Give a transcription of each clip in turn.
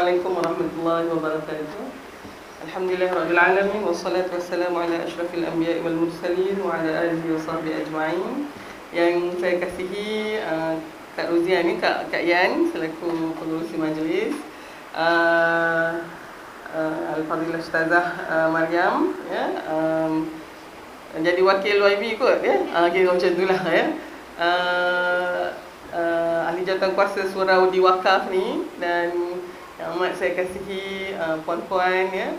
Assalamualaikum warahmatullahi wabarakatuh. Alhamdulillahirabbil alamin wassalatu wassalamu ala asyrafil anbiya'i wal mursalin wa ala alihi wa sahbihi ajma'in. Yang saya kasihi Kak Ruziah ni, Kak Yan selaku pengurusi majlis, Al-Fadilah Ustazah Maryam ya, jadi wakil YB kot ya, kira macam itulah ya. Ahli jawatan kuasa surau di wakaf ni, dan yang amat saya kasihi puan-puan ya,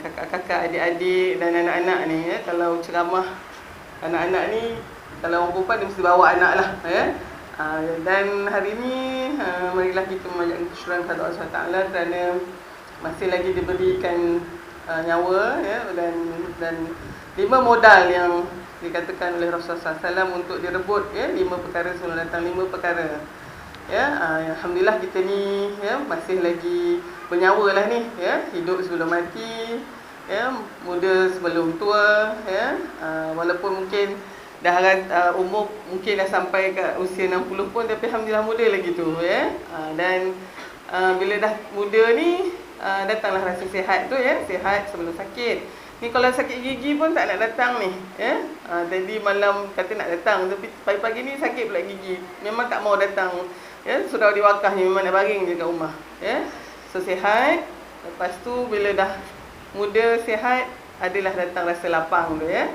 kakak-kakak, adik-adik dan anak-anak ni ya. Kalau ceramah anak-anak ni, kalau orang perempuan dia mesti bawa anak lah ya. Dan hari ni marilah kita memanjatkan kesyukuran kepada Allah SWT kerana masih lagi diberikan nyawa ya, dan 5 modal yang dikatakan oleh Rasulullah SAW untuk direbut ya, 5 perkara sebelum datang 5 perkara ya. Alhamdulillah kita ni ya, masih lagi bernyawa lah ni ya, hidup sebelum mati ya, muda sebelum tua ya. Walaupun mungkin dah umur mungkin dah sampai ke usia 60 pun, tapi alhamdulillah muda lagi tu ya. Dan bila dah muda ni datanglah rasa sihat tu ya, sihat sebelum sakit. Ni kalau sakit gigi pun tak nak datang ni ya. Tadi malam kata nak datang, tapi pagi-pagi ni sakit pula gigi, memang tak mau datang ya. Surau di wakaf ni memang nak baring je kat rumah ya. So sihat, lepas tu bila dah muda sihat, adalah datang rasa lapang tu ya.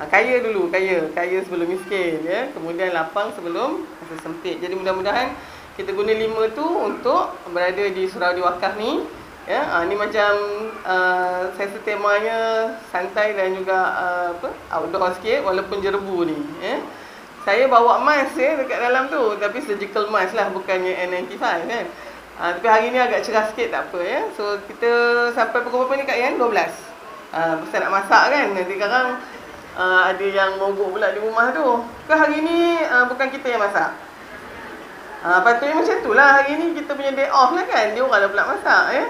Kaya dulu, kaya sebelum miskin ya, kemudian lapang sebelum rasa sempit. Jadi mudah-mudahan kita guna 5 tu untuk berada di surau di wakaf ni ya. Ni macam saya temanya santai dan juga outdoor sikit, walaupun jerebu ni ya. Saya bawa mask ya dekat dalam tu, tapi surgical mask lah, bukannya N95 kan. Tapi hari ni agak cerah sikit, tak apa ya. So kita sampai pukul berapa ni Kak Yan? 12. Pasal nak masak kan, nanti sekarang ada yang mogok pula di rumah tu. Ke hari ni bukan kita yang masak. Patutnya macam tu lah, hari ni kita punya day off lah kan, dia orang dah pula masak ya.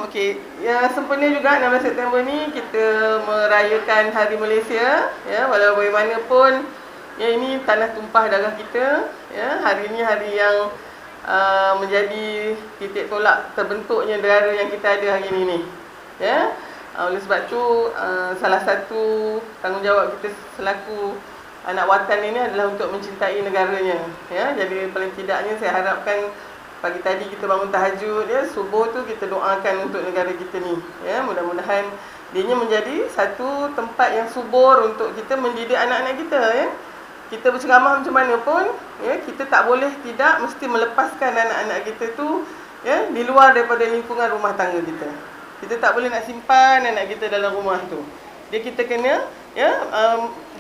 Okey, ya, sempena juga 16 September ni kita merayakan Hari Malaysia ya. Walau bagaimanapun ya, ini tanah tumpah darah kita ya. Hari ni hari yang menjadi titik tolak terbentuknya negara yang kita ada hari ni ya. Oleh sebab tu salah satu tanggungjawab kita selaku anak watan ini adalah untuk mencintai negaranya ya. Jadi paling tidaknya saya harapkan pagi tadi kita bangun tahajud ya, subuh tu kita doakan untuk negara kita ni ya. Mudah-mudahan dianya menjadi satu tempat yang subur untuk kita mendidik anak-anak kita ya. Kita berceramah macam mana pun ya, kita tak boleh tidak mesti melepaskan anak-anak kita tu ya di luar daripada lingkungan rumah tangga kita. Kita tak boleh nak simpan anak kita dalam rumah tu. Kita kena ya,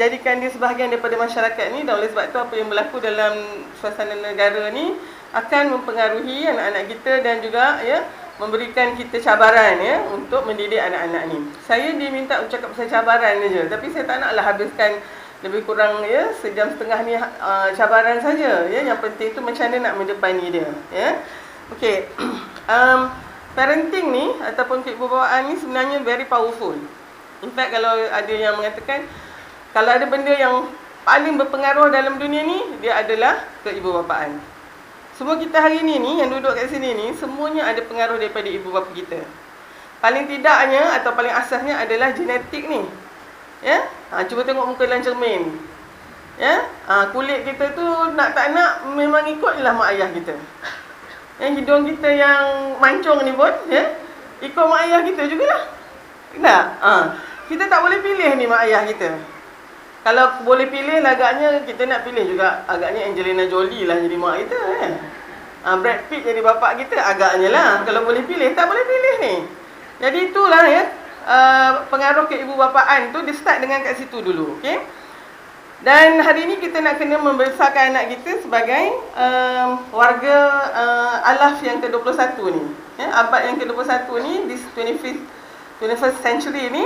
jadikan dia sebahagian daripada masyarakat ni. Dan oleh sebab tu apa yang berlaku dalam suasana negara ni akan mempengaruhi anak-anak kita dan juga ya, memberikan kita cabaran ya untuk mendidik anak-anak ni. Saya diminta cakap pasal cabaran je, tapi saya tak naklah habiskan lebih kurang ya sejam setengah ni cabaran saja ya. Yang penting tu macam mana nak mendepani dia ya. Okey. Parenting ni ataupun keibubawaan ni sebenarnya very powerful. In fact, kalau ada yang mengatakan kalau ada benda yang paling berpengaruh dalam dunia ni, dia adalah keibubapaan. Semua kita hari ni yang duduk kat sini ni, semuanya ada pengaruh daripada ibu bapa kita. Paling tidaknya atau paling asasnya adalah genetik ni ya. Cuba tengok muka dalam cermin ya. Kulit kita tu nak tak nak memang ikutlah mak ayah kita. Hidung kita yang mancung ni pun ya, ikut mak ayah kita jugalah. Tak? Kita tak boleh pilih ni mak ayah kita. Kalau boleh pilih, agaknya kita nak pilih juga, agaknya Angelina Jolie lah jadi mak kita kan. Brad Pitt jadi bapak kita, agaknya lah. Kalau boleh pilih, tak boleh pilih ni. Jadi itulah ya, pengaruh keibubapaan tu dia start dengan kat situ dulu. Okay? Dan hari ni kita nak kena membesarkan anak kita sebagai warga alaf yang ke-21 ni ya, abad yang ke-21 ni, this 21st century ni,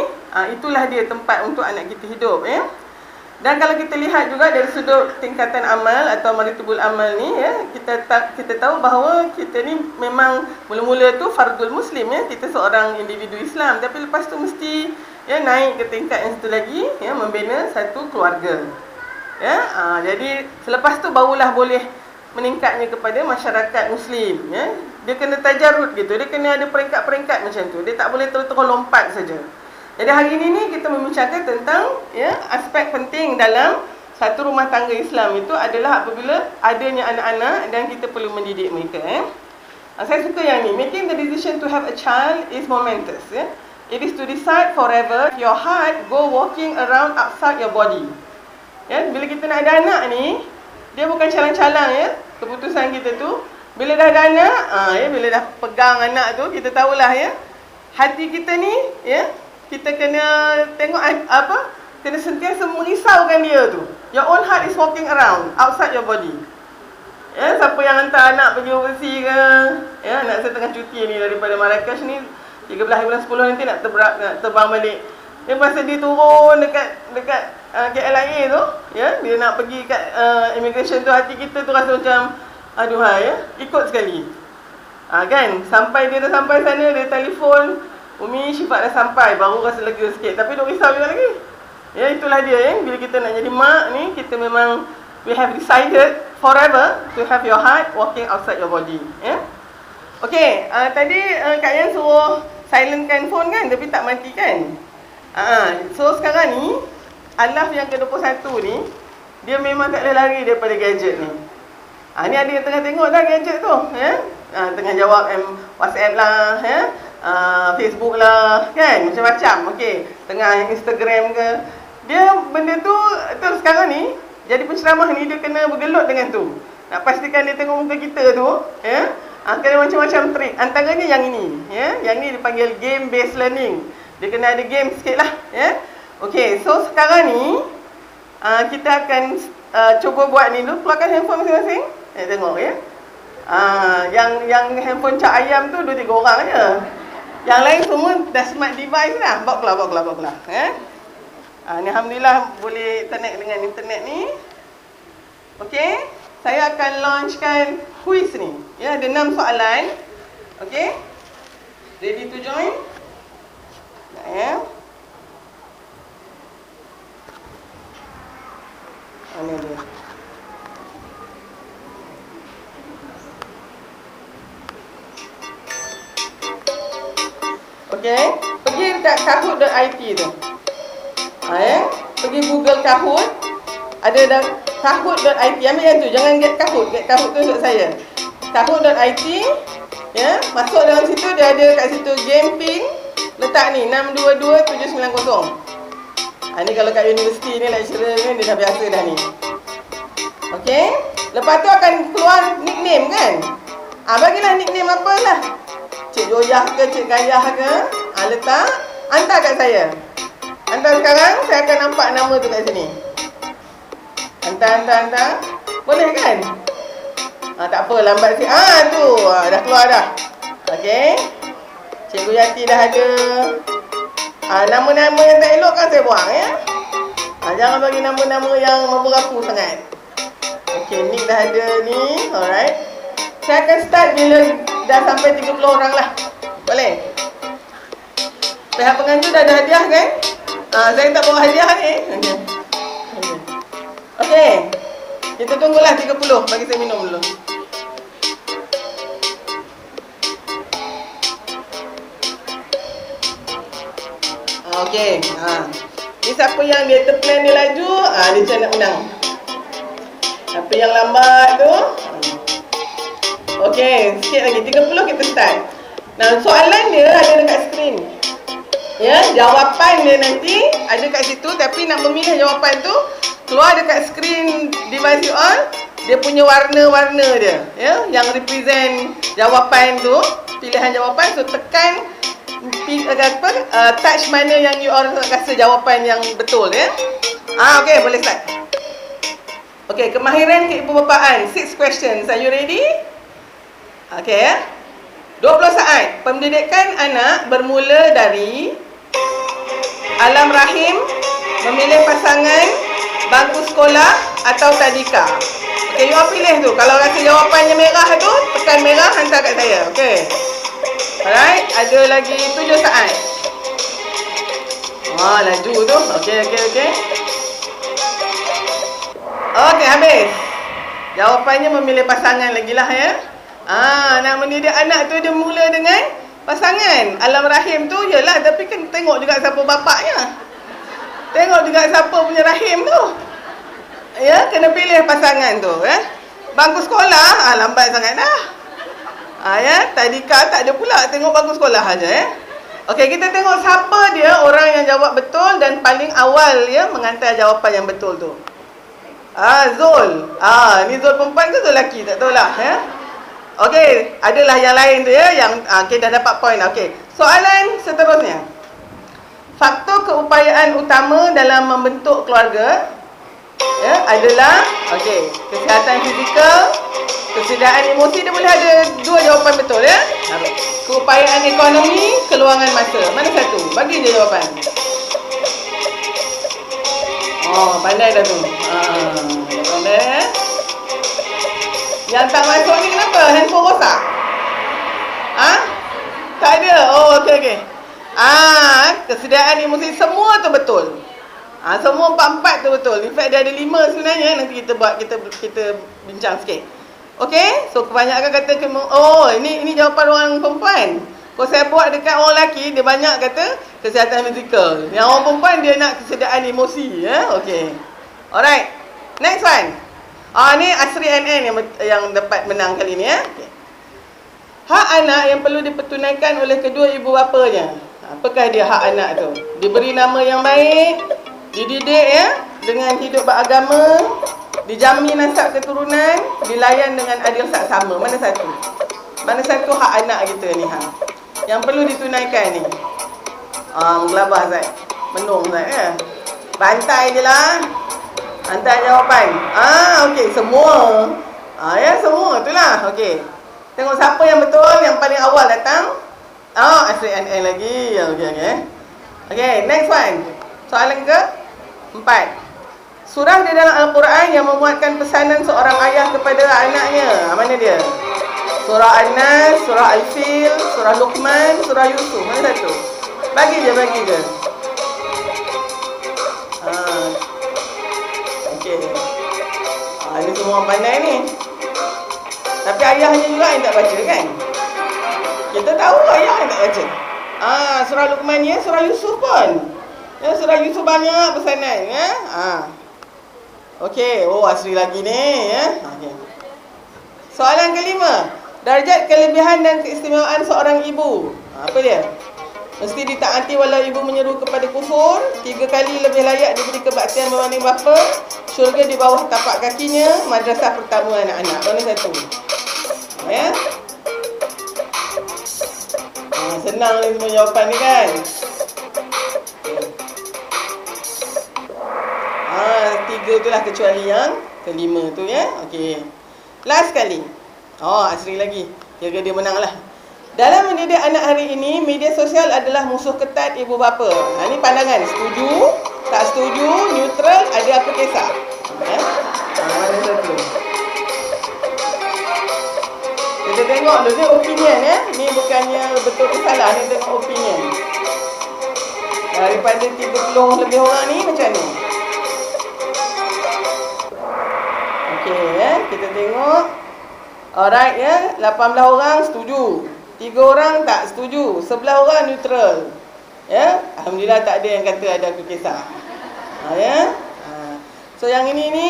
itulah dia tempat untuk anak kita hidup ya. Dan kalau kita lihat juga dari sudut tingkatan amal atau maritubul amal ni ya, kita tahu bahawa kita ni memang mula-mula tu fardul muslim ya, kita seorang individu Islam, tapi lepas tu mesti ya naik ke tingkat yang satu lagi ya, membina satu keluarga ya. Jadi selepas tu barulah boleh meningkatnya kepada masyarakat Muslim. Ya. Dia kena tajarut gitu. Dia kena ada peringkat-peringkat macam tu. Dia tak boleh terus lompat saja. Jadi hari ini kita membincangkan tentang aspek penting dalam satu rumah tangga Islam itu adalah apabila adanya anak-anak dan kita perlu mendidik mereka. Saya suka yang ni. Making the decision to have a child is momentous. It is to decide forever. Your heart go walking around outside your body. Bila kita nak ada anak ni, dia bukan calang-calang keputusan kita tu. Bila dah ada anak, bila dah pegang anak tu, kita tahulah hati kita ni, kita kena tengok kena sentiasa merisaukan dia tu. Your own heart is walking around outside your body. Siapa yang hantar anak pergi overseas ke, anak saya tengah cuti ni daripada Marrakesh ni, 13 bulan 10 nanti nak terbang balik. Dia masa dia turun dekat KLIA tu, dia nak pergi kat immigration tu, hati kita tu rasa macam aduhai, ikut sekali. Kan, sampai dia dah sampai sana, dia telefon, Umi, Syifa dah sampai, baru rasa lega sikit. Tapi duk risau juga lagi. Itulah dia bila kita nak jadi mak ni, kita memang we have decided forever to have your heart walking outside your body. Okay, tadi Kak Yan suruh silentkan phone kan, tapi tak matikan. So sekarang ni, alaf yang ke-21 ni, dia memang tak boleh lari daripada gadget ni. Ni ada yang tengah tengok dah gadget tu. Tengah jawab WhatsApp lah, Facebook lah, kan, macam-macam. Okey, tengah Instagram ke, dia benda tu terus sekarang ni jadi penceramah ni, dia kena bergelut dengan tu. Nak pastikan dia tengok muka kita tu, kena macam-macam trik. Antaranya yang ini, yang ni dipanggil game based learning. Dia kena ada game sikit lah. Okey, so sekarang ni kita akan cuba buat ni dulu. Keluarkan handphone masing-masing. Tengok yang handphone Cak Ayam tu 2-3 orang je. Yang lain semua dah smart device dah. Bawa keluar. Ni Alhamdulillah boleh connect dengan internet ni. Okey, saya akan launchkan quiz ni. Ada 6 soalan. Okey, ready to join? Ini dia. Okey, pergi dekat kahoot.it tu. Pergi Google Kahoot. Ada dah kahoot.it. Ambil yang tu, jangan get Kahoot. Get Kahoot tu untuk saya. Kahoot.it. Masuk dalam situ, dia ada kat situ game pin. Letak ni 622790. Ni kalau kat universiti ni lecturer ni dia dah biasa dah ni. Okey. Lepas tu akan keluar nickname kan. Bagilah nickname apalah. Cik Joyah ke, Cik Gayah ke. Letak, hantar kat saya. Hantar sekarang, saya akan nampak nama tu kat sini. Hantar. Boleh kan? Tak apa, lambat sikit. Tu, dah keluar dah. Okey. Cikgu Yati dah ada. Nama-nama yang tak elok kan saya buang jangan bagi nama-nama yang merapu sangat. Okey, ni dah ada ni. Alright. Saya akan start bila dah sampai 30 orang lah. Boleh? Pihak penganjur dah ada hadiah kan? Saya tak bawa hadiah ni. Okey. Kita tunggulah 30. Bagi saya minum dulu. Okey. Ni siapa yang dia terplan dia laju, dia macam nak menang. Siapa yang lambat tu. Okey, sikit lagi 30 kita start. Nah, soalan dia ada dekat skrin. Jawapan dia nanti ada kat situ, tapi nak memilih jawapan tu keluar dekat skrin device you all. Dia punya warna-warna dia, yang represent jawapan tu, pilihan jawapan. So tekan touch mana yang you all rasa jawapan yang betul okey, boleh start. Okey, kemahiran keibubapaan 6 questions. Are you ready? Okey 20 saat. Pendidikan anak bermula dari alam rahim, memilih pasangan, bangku sekolah atau tadika. Okey, you all pilih tu. Kalau rasa jawapannya merah tu, tekan merah, hantar kat saya. Okey. Alright, ada lagi 7 saat. Laju tu. Okey. Okey, habis. Jawapannya memilih pasangan lagi lah ya. Nak mendidik anak tu dia mula dengan pasangan. Alam rahim tu yalah, tapi kan tengok juga siapa bapaknya. Tengok juga siapa punya rahim tu. Ya, kena pilih pasangan tu ya. Bangku sekolah, lambat sangat dah. Ya, tadika tak ada pula, tengok bangku sekolah aja ya. Okey, kita tengok siapa dia orang yang jawab betul dan paling awal ya menghantar jawapan yang betul tu. Zul. Ni Zul perempuan ke Zul lelaki? Tak tahulah ya. Okey, adalah yang lain tu ya yang okey dah dapat poin. Okey. Soalan seterusnya. Faktor keupayaan utama dalam membentuk keluarga ya adalah okey, kesihatan fizikal, kesediaan emosi. Dia boleh ada dua jawapan betul ya. Keupayaan ekonomi, keluangan masa. Mana satu? Bagi je jawapan. Pandai dah tu. Pandai ya. Yang tak masuk ni kenapa? Handphone rosak? Tak ada. Okey. Kesediaan emosi semua tu betul. Semua empat-empat tu betul. In fact dia ada 5 sebenarnya. Nanti kita buat, kita bincang sikit. Okey, so kebanyakan kata ini jawapan orang perempuan. Kalau saya buat dekat orang lelaki, dia banyak kata kesihatan fizikal. Yang orang perempuan dia nak kesediaan emosi ya. Okey. Alright. Next one. Ni Asri NN yang dapat menang kali ni ya. Okay. Hak anak yang perlu dipertunaikan oleh kedua ibu bapanya. Apakah dia hak anak tu? Diberi nama yang baik, dididik ya dengan hidup beragama, dijamin nasab keturunan, dilayan dengan adil saksama. Mana satu? Mana satu hak anak kita ni yang perlu ditunaikan ni? Menggelabah Zat. Menung Zat ya. Bantai je lah. Hantar jawapan. Okey, semua. Ya, semua itulah. Okey. Tengok siapa yang betul, yang paling awal datang. Asri NN lagi. Okey. Okey, next one. Soalan ke 4. Surah di dalam Al-Quran yang memuatkan pesanan seorang ayah kepada anaknya. Mana dia? Surah An-Nas, Surah Al-Fil, Surah Luqman, Surah Yusuf. Mana satu? Bagi je. Okey. Ini semua orang pandai ni. Tapi ayahnya juga yang tak baca kan? Kita tahu ayah yang tak baca. Surah Luqman ya, Surah Yusuf pun. Ya, Surah Yusuf banyak pesanan ya. Okey, Asri lagi ni ya. Okey. Soalan kelima. Darjat kelebihan dan keistimewaan seorang ibu. Apa dia? Mesti ditaati walau ibu menyeru kepada kufur. 3 kali lebih layak diberi kebaktian berbanding bapa. Syurga di bawah tapak kakinya. Madrasah pertama anak-anak. Mana satu? Ya. Senang ni semua jawapan ni kan. 3 tu lah kecuali yang kelima tu ya. Okey. Last kali. Asri lagi. Kira dia menang lah. Dalam mendidik anak hari ini, media sosial adalah musuh ketat ibu bapa. Ini pandangan. Setuju? Tak setuju? Neutral? Ada apa kisah? Mana satu? Kita tengok dulu. Ni opinion ya. Ni bukannya betul ke salah. Ni tengok opinion. Daripada 30 lebih orang ni macam ni. Okey ya. Kita tengok. Alright ya. 18 orang setuju. 3 orang tak setuju. 11 orang neutral. Ya. Alhamdulillah tak ada yang kata ada kisah. Ya. So yang ini ni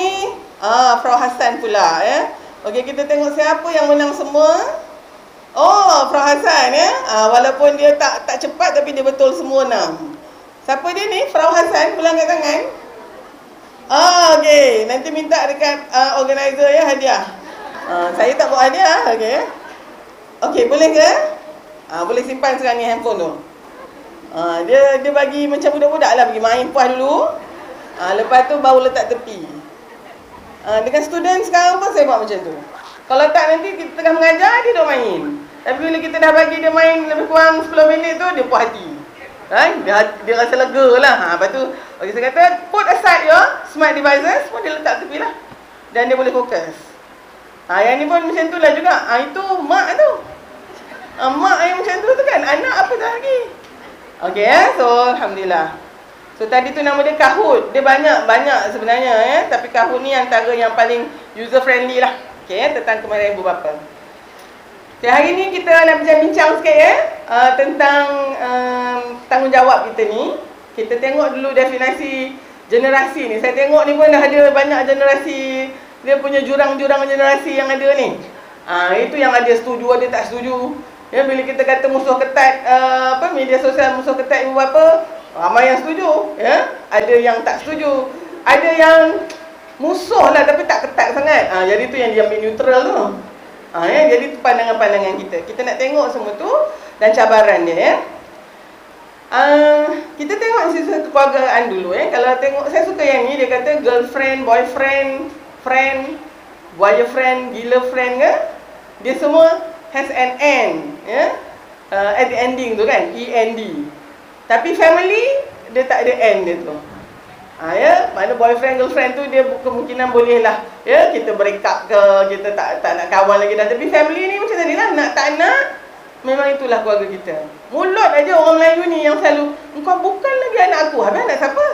Frau Hassan pula ya. Okey, kita tengok siapa yang menang semua. Frau Hassan ya. Walaupun dia tak cepat tapi dia betul semua 6. Siapa dia ni? Frau Hassan, boleh angkat tangan. Okey, nanti minta dekat organizer ya hadiah. Saya tak bawa hadiah, okey. Okey, boleh ke? Boleh simpan sekarang ni handphone tu. Dia bagi macam budak-budak lah, pergi main puas dulu. Lepas tu baru letak tepi. Dengan student sekarang pun saya buat macam tu. Kalau tak nanti kita tengah mengajar, dia duduk main. Tapi bila kita dah bagi dia main lebih kurang 10 minit tu, dia puas hati. Dia rasa lega lah. Lepas tu, okay, saya kata, put aside your smart devices, pun dia letak tepi lah. Dan dia boleh fokus. Yang ni pun macam tu lah juga. Itu mak tu. Mak yang macam tu kan, anak apa dah lagi. Okay so Alhamdulillah. So tadi tu nama dia Kahoot. Dia banyak sebenarnya ya. Tapi Kahoot ni antara yang paling user friendly lah. Okay, tentang kemarahan ibu bapa. Okay, hari ni kita nak bincang-bincang sikit tentang tanggungjawab kita ni. Kita tengok dulu definisi generasi ni. Saya tengok ni pun dah ada banyak generasi. Dia punya jurang-jurang generasi yang ada ni. Itu yang ada setuju, ada tak setuju. Ya, bila kita kata musuh ketat media sosial musuh ketat ibu bapa, ramai yang setuju, ya. Ada yang tak setuju. Ada yang musuh lah tapi tak ketat sangat. Jadi tu yang dia ambil neutral tu. Ya, jadi tu pandangan-pandangan kita. Kita nak tengok semua tu dan cabaran dia, ya. Kita tengok satu keluargaan dulu, ya. Kalau tengok, saya suka yang ni, dia kata girlfriend, boyfriend, friend, boyfriend, gila friend ke? Dia semua has an end, ya. At the ending tu kan, END. Tapi family dia tak ada end dia tu. Ya, mana boyfriend girlfriend tu dia kemungkinan boleh lah, ya, kita break up ke, kita tak nak kawan lagi dah. Tapi family ni macam tadi lah, nak tak nak, memang itulah keluarga kita. Mulut aja orang Melayu ni yang selalu, engkau bukan lagi anak aku. Habis anak siapa?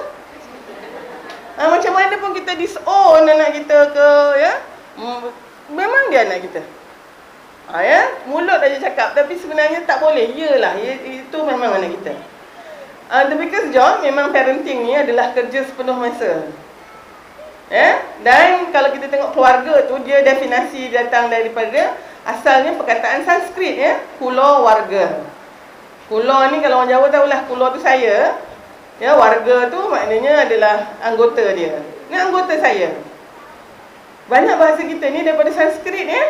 Macam mana pun kita disown anak kita ke, ya, memang dia anak kita. Ya, mulut aja cakap, tapi sebenarnya tak boleh. Iyalah, itu memang anak kita. The biggest job memang parenting ni adalah kerja sepenuh masa. Ya, dan kalau kita tengok keluarga tu, dia definisi datang daripada asalnya perkataan Sanskrit, ya, kulo warga. Kulo ni kalau orang Jawa tahulah, kulo tu saya. Ya, warga tu maknanya adalah anggota dia. Ni anggota saya. Banyak bahasa kita ni daripada Sanskrit, ya.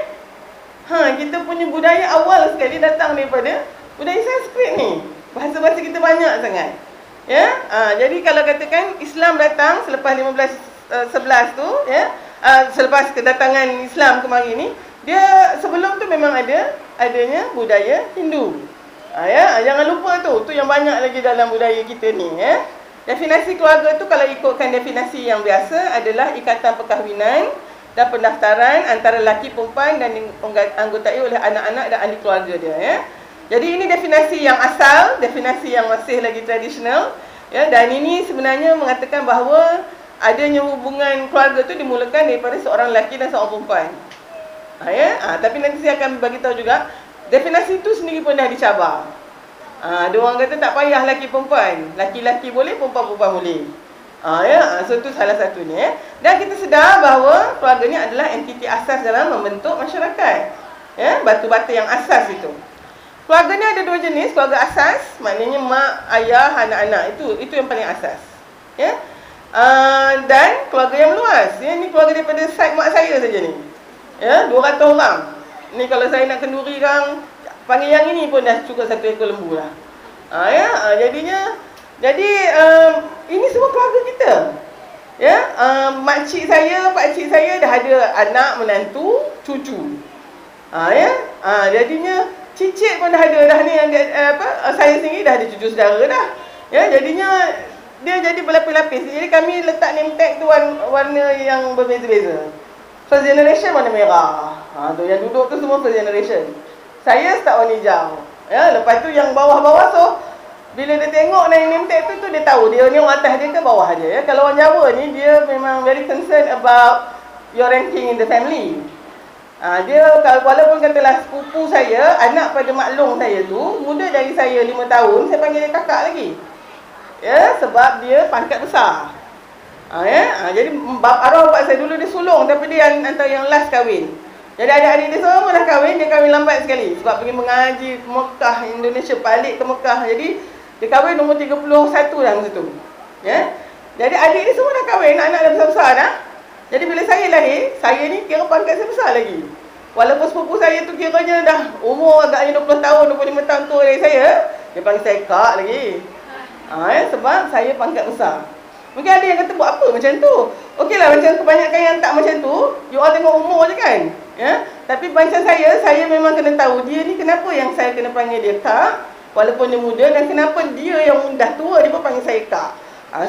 Kita punya budaya awal sekali datang daripada budaya Sanskrit ni. Bahasa-bahasa kita banyak sangat. Ya, jadi kalau katakan Islam datang selepas 11 tu, ya, selepas kedatangan Islam kemari ni, dia sebelum tu memang adanya budaya Hindu. Ya, jangan lupa tu yang banyak lagi dalam budaya kita ni, ya. Definisi keluarga tu kalau ikutkan definisi yang biasa adalah ikatan perkahwinan dan pendaftaran antara lelaki perempuan dan anggotai oleh anak-anak dan ahli keluarga dia, ya. Jadi ini definisi yang asal, definisi yang masih lagi tradisional, ya, dan ini sebenarnya mengatakan bahawa adanya hubungan keluarga tu dimulakan daripada seorang lelaki dan seorang perempuan. Tapi nanti saya akan bagi tahu juga definisi itu sendiri pun dah dicabar. Ada orang kata tak payah lelaki perempuan, laki-laki boleh, perempuan-perempuan boleh. So itu salah satunya, ya. Dan kita sedar bahawa keluarga ni adalah entiti asas dalam membentuk masyarakat, ya, batu-bata yang asas itu. Keluarga ni ada dua jenis, keluarga asas, maknanya mak, ayah, anak-anak, itu yang paling asas, ya. Dan keluarga yang luas, ya, ni keluarga daripada side mak saya saja ni, ya, 200 orang. Ni kalau saya nak kenduri orang, panggil yang ini pun dah cukup 1 ekor lembu lah. Jadi ini semua keluarga kita, ya. Makcik saya, pakcik saya dah ada anak, menantu, cucu. Jadinya cicit pun dah ada dah ni, saya sendiri dah ada cucu saudara dah. Ya, jadinya dia jadi berlapis-lapis. Jadi kami letak name tag tu warna yang berbeza-beza. First generation warna merah. Tu yang duduk tu semua first generation. Saya start warna hijau. Ya, lepas tu yang bawah-bawah tu bila dia tengok name tag tu dia tahu dia ni orang atas dia ke bawah dia, ya. Kalau orang Jawa ni dia memang very concerned about your ranking in the family. Dia walaupun katalah sepupu saya, anak pada maklong saya tu muda dari saya 5 tahun, saya panggil dia kakak lagi. Ya, sebab dia pangkat besar. Jadi arwah bapak saya dulu dia sulung, tapi dia antara yang last kahwin. Jadi adik-adik dia semua dah kahwin, dia kahwin lambat sekali sebab pergi mengaji ke Mekah, Indonesia, balik ke Mekah. Jadi dia kahwin umur 31 dah masa tu. Ya. Jadi adik dia semua dah kahwin, anak dah besar-besar dah. Jadi bila saya lahir, saya ni kira pangkat saya besar lagi. Walaupun sepupu saya tu kiranya dah umur agaknya 20 tahun, 25 tahun tua dari saya, dia panggil saya kak lagi. Sebab saya pangkat besar. Mungkin ada yang kata buat apa macam tu. Okeylah, macam kebanyakan yang tak macam tu, you all tengok umur je kan. Ya? Tapi macam saya memang kena tahu dia ni kenapa yang saya kena panggil dia kak, walaupun dia muda, dan kenapa dia yang dah tua dia pun panggil saya kak.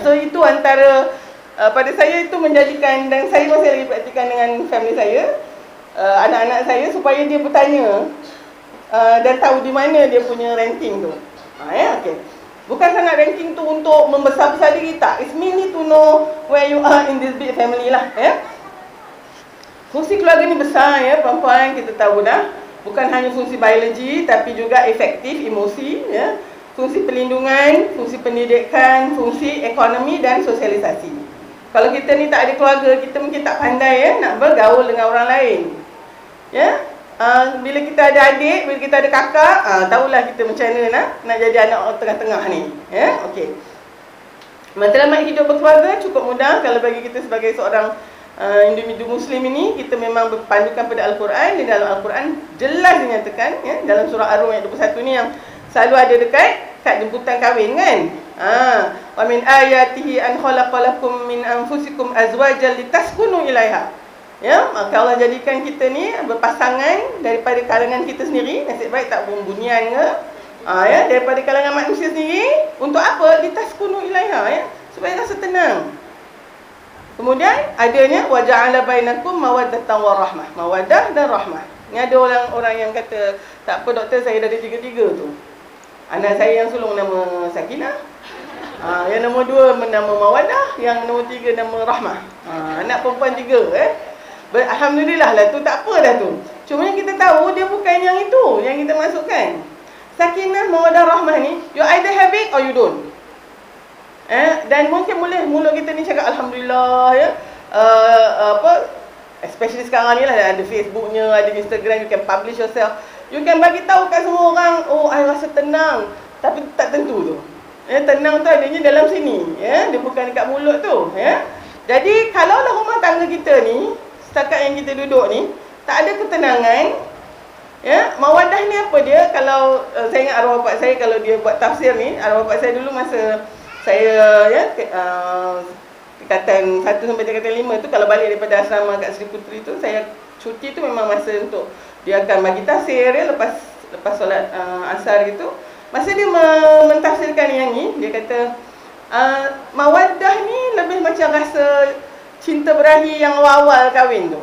So itu antara pada saya itu menjadikan, dan saya masih lagi praktikan dengan family saya, anak-anak saya, supaya dia bertanya dan tahu di mana dia punya ranking tu. Okay. Bukan sangat ranking tu untuk membesar-besar diri, tak. It's mainly to know where you are in this big family lah, ya. Fungsi keluarga ni besar ya, perempuan kita tahu dah. Bukan hanya fungsi biologi tapi juga efektif emosi ya. Fungsi perlindungan, fungsi pendidikan, fungsi ekonomi dan sosialisasi. Kalau kita ni tak ada keluarga, kita mungkin tak pandai ya nak bergaul dengan orang lain. Ya. Bila kita ada adik, bila kita ada kakak, tahulah kita macam mana nak jadi anak orang tengah-tengah ni. Ya, okey. Matlamat hidup berkeluarga cukup mudah kalau bagi kita sebagai seorang individu Muslim ini. Kita memang berpandukan pada Al-Quran. Di dalam Al-Quran jelas dinyatakan ya, dalam surah Ar-Rum ayat 21 ni yang selalu ada dekat jemputan kahwin kan. Wa min ayatihi an khalaqalakum min anfusikum azwajan litaskunu ilaiha. Ya, maka Allah jadikan kita ni berpasangan daripada kalangan kita sendiri. Nasib baik tak berbunyian ke? Ya, daripada kalangan manusia sendiri. Untuk apa? Litaskunu ilaiha ya, supaya rasa tenang. Kemudian adanya wa ja'ala bainakum mawaddatan wa rahmah. Mawaddah dan rahmah. Ni ada orang yang kata, tak apa doktor, saya dah ada tiga-tiga tu. Anak saya yang sulung nama Sakinah. Yang nombor 2 nama Mawaddah, yang nombor 3 nama Rahmah. Anak perempuan 3 Alhamdulillah lah tu, tak apa dah tu. Cuma yang kita tahu dia bukan yang itu yang kita masukkan. Sakinah, Mawaddah, Rahmah ni you either have it or you don't. Dan mungkin mulut kita ni cakap Alhamdulillah ya. Especially sekarang ni lah, ada Facebooknya, ada Instagram, you can publish yourself. You can bagi tahu kat semua orang, oh I rasa tenang. Tapi tak tentu tu. Tenang tu adanya dalam sini ya, dia bukan dekat mulut tu ya. Jadi kalaulah rumah tangga kita ni, setakat yang kita duduk ni, tak ada ketenangan ya. Mawaddah ni apa dia? Kalau saya ingat arwah bapak saya kalau dia buat tafsir ni, arwah bapak saya dulu masa saya ya tingkatan 1 sampai tingkatan 5 tu, kalau balik daripada asrama kat Sri Puteri tu, saya cuti tu memang masa untuk dia akan bagi tafsir ya, lepas solat asar gitu. Masa dia mentafsirkan yang ni, dia kata mawaddah ni lebih macam rasa cinta berahi yang awal-awal kahwin tu.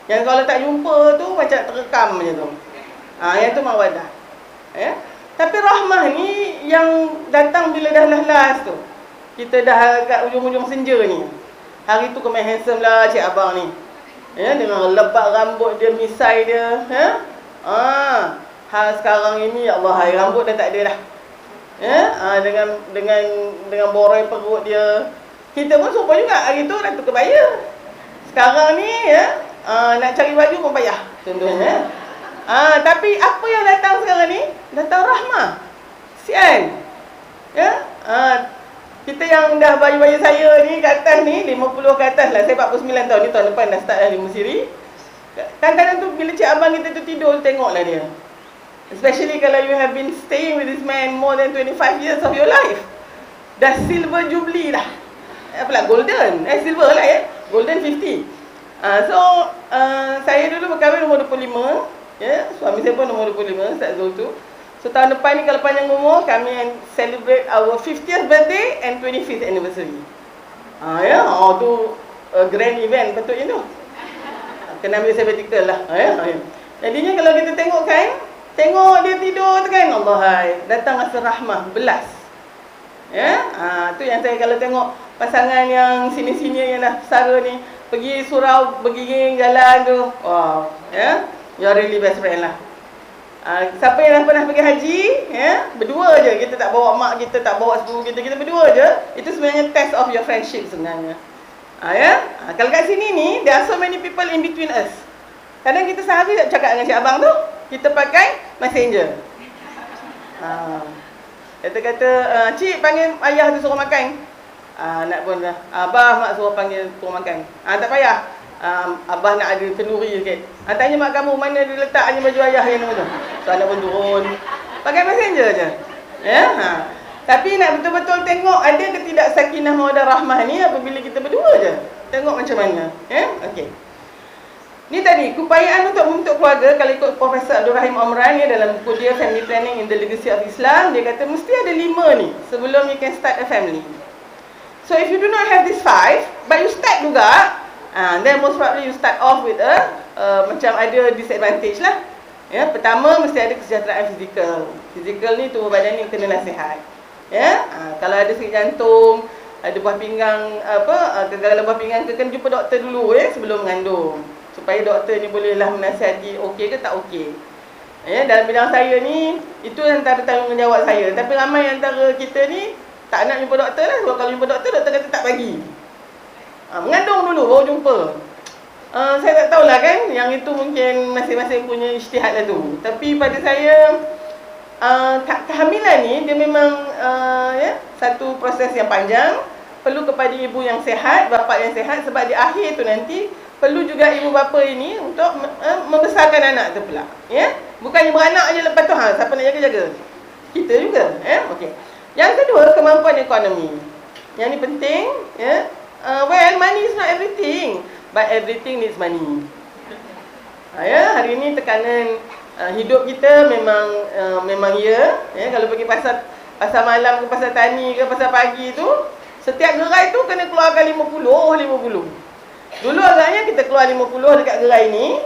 Yang kalau tak jumpa tu macam terekam macam tu. Yang tu mawaddah. Ya. Tapi rahmah ni yang datang bila dah last tu. Kita dah kat ujung-ujung senja ni. Hari tu kemai handsome lah cik abang ni. Ya, dengan lebat rambut dia, misai dia, ya. Hal sekarang ini ya Allah, hai rambut dah tak ada dah. Ya, dengan boroi perut dia. Kita pun serupa juga, hari tu dah tukar kebaya. Sekarang ni ya, nak cari baju pun payah contohnya. Tapi apa yang datang sekarang ni? Datang rahmah. Sian. Ya, kita yang dah bayi-bayi saya ni kat atas ni 50 ke atas lah. Saya 49 tahun ni, tahun depan dah start dah 5 siri. Kadang-kadang tu bila cik abang kita tu tidur, tengoklah dia. Especially kalau you have been staying with this man more than 25 years of your life. Dah silver jubilee dah. Apalah, golden. Silver lah ya. Golden 50. Saya dulu berkahwin umur 25. Ya, suami saya pun umur 25, Ustaz Zul tu. So tahun depan ni kalau panjang umur, kami celebrate our 50th birthday and 25th anniversary. Tu grand event patutnya tu. Kena ambil sabbatical lah. Jadinya kalau kita tengok kan, tengok dia tidur tu kan, Allah hai, datang rasa rahmah, belas. Ya, tu yang saya kalau tengok pasangan yang sini-sini yang dah sara ni pergi surau bergiring jalan tu, wow, ya, you are really best friend lah. Siapa yang dah pernah pergi haji, ya, berdua je, kita tak bawa mak kita, tak bawa sepupu kita, kita berdua je. Itu sebenarnya test of your friendship sebenarnya. Kalau kat sini ni, there are so many people in between us. Kadang kita sehari tak cakap dengan cik abang tu, kita pakai messenger. Kata-kata, cik panggil ayah tu suruh makan. Nak pun dah, abah mak suruh panggil suruh makan. Tak payah, abah nak ada kenduri sikit. Tanya mak kamu mana dia letaknya baju ayah yang tu. So anak pun turun, pakai messenger je. Ya. Tapi nak betul-betul tengok ada ke tidak sakinah mawaddah rahmah ni apabila kita berdua je. Tengok macam mana. Ya. Okey. Ni tadi, keupayaan untuk membentuk keluarga. Kalau ikut Profesor Abdul Rahim Omran ya, dalam buku dia Family Planning in the Legacy of Islam, dia kata mesti ada 5 ni sebelum you can start a family. So if you do not have this 5, but you start juga, then most probably you start off with macam ada disadvantage lah. Ya, pertama mesti ada kesejahteraan fizikal. Fizikal ni tubuh badan ni kena nasihat. Ya, kalau ada sakit jantung, ada buah pinggang kegagalan buah pinggang, kena jumpa doktor dulu ya sebelum mengandung. supaya doktor ni bolehlah menasihati okey ke tak okey. Ya, dalam bidang saya ni, itu antara tanggungjawab saya. Tapi ramai antara kita ni tak nak jumpa doktor lah. Sebab kalau jumpa doktor, doktor kata tak bagi. Mengandung dulu baru jumpa. Saya tak tahulah kan, yang itu mungkin masing-masing punya ijtihad lah tu. Tapi pada saya, kehamilan ni dia memang satu proses yang panjang. Perlu kepada ibu yang sihat, bapa yang sihat. Sebab di akhir tu nanti perlu juga ibu bapa ini untuk membesarkan anak tu pula. Ya? Bukannya beranak je lepas tu siapa nak jaga-jaga? Kita juga. Okey. Yang kedua, kemampuan ekonomi. Yang ni penting. Well, money is not everything, but everything needs money. Hari ni tekanan hidup kita memang ya. Kalau pergi pasar malam ke pasar tani ke pasar pagi tu, setiap gerai tu kena keluarkan 50. Dulu agaknya kita keluar 50 dekat gerai ni,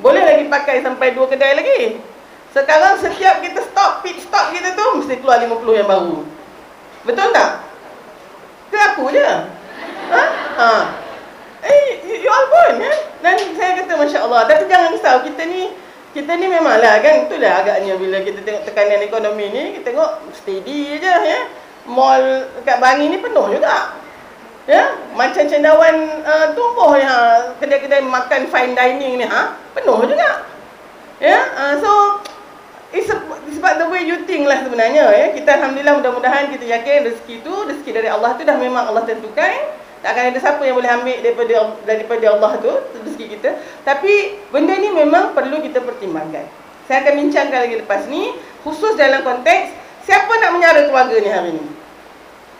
boleh lagi pakai sampai 2 kedai lagi. Sekarang setiap kita pit stop kita tu mesti keluar 50 yang baru. Betul tak? Ke aku je? You all pun Dan saya kata Masya Allah. Tapi jangan risau, kita ni memanglah kan, itulah agaknya bila kita tengok tekanan ekonomi ni, kita tengok steady je Mall kat Bangi ni penuh juga. Macam cendawan tumbuh kedai-kedai makan fine dining ni penuh juga. So it's about the way you think lah sebenarnya. Kita alhamdulillah, mudah-mudahan kita yakin rezeki tu, rezeki dari Allah tu dah memang Allah tentukan. Tak akan ada siapa yang boleh ambil daripada Allah tu rezeki kita. Tapi benda ni memang perlu kita pertimbangkan. Saya akan bincangkan lagi lepas ni, khusus dalam konteks siapa nak menyara keluarga ni hari ni.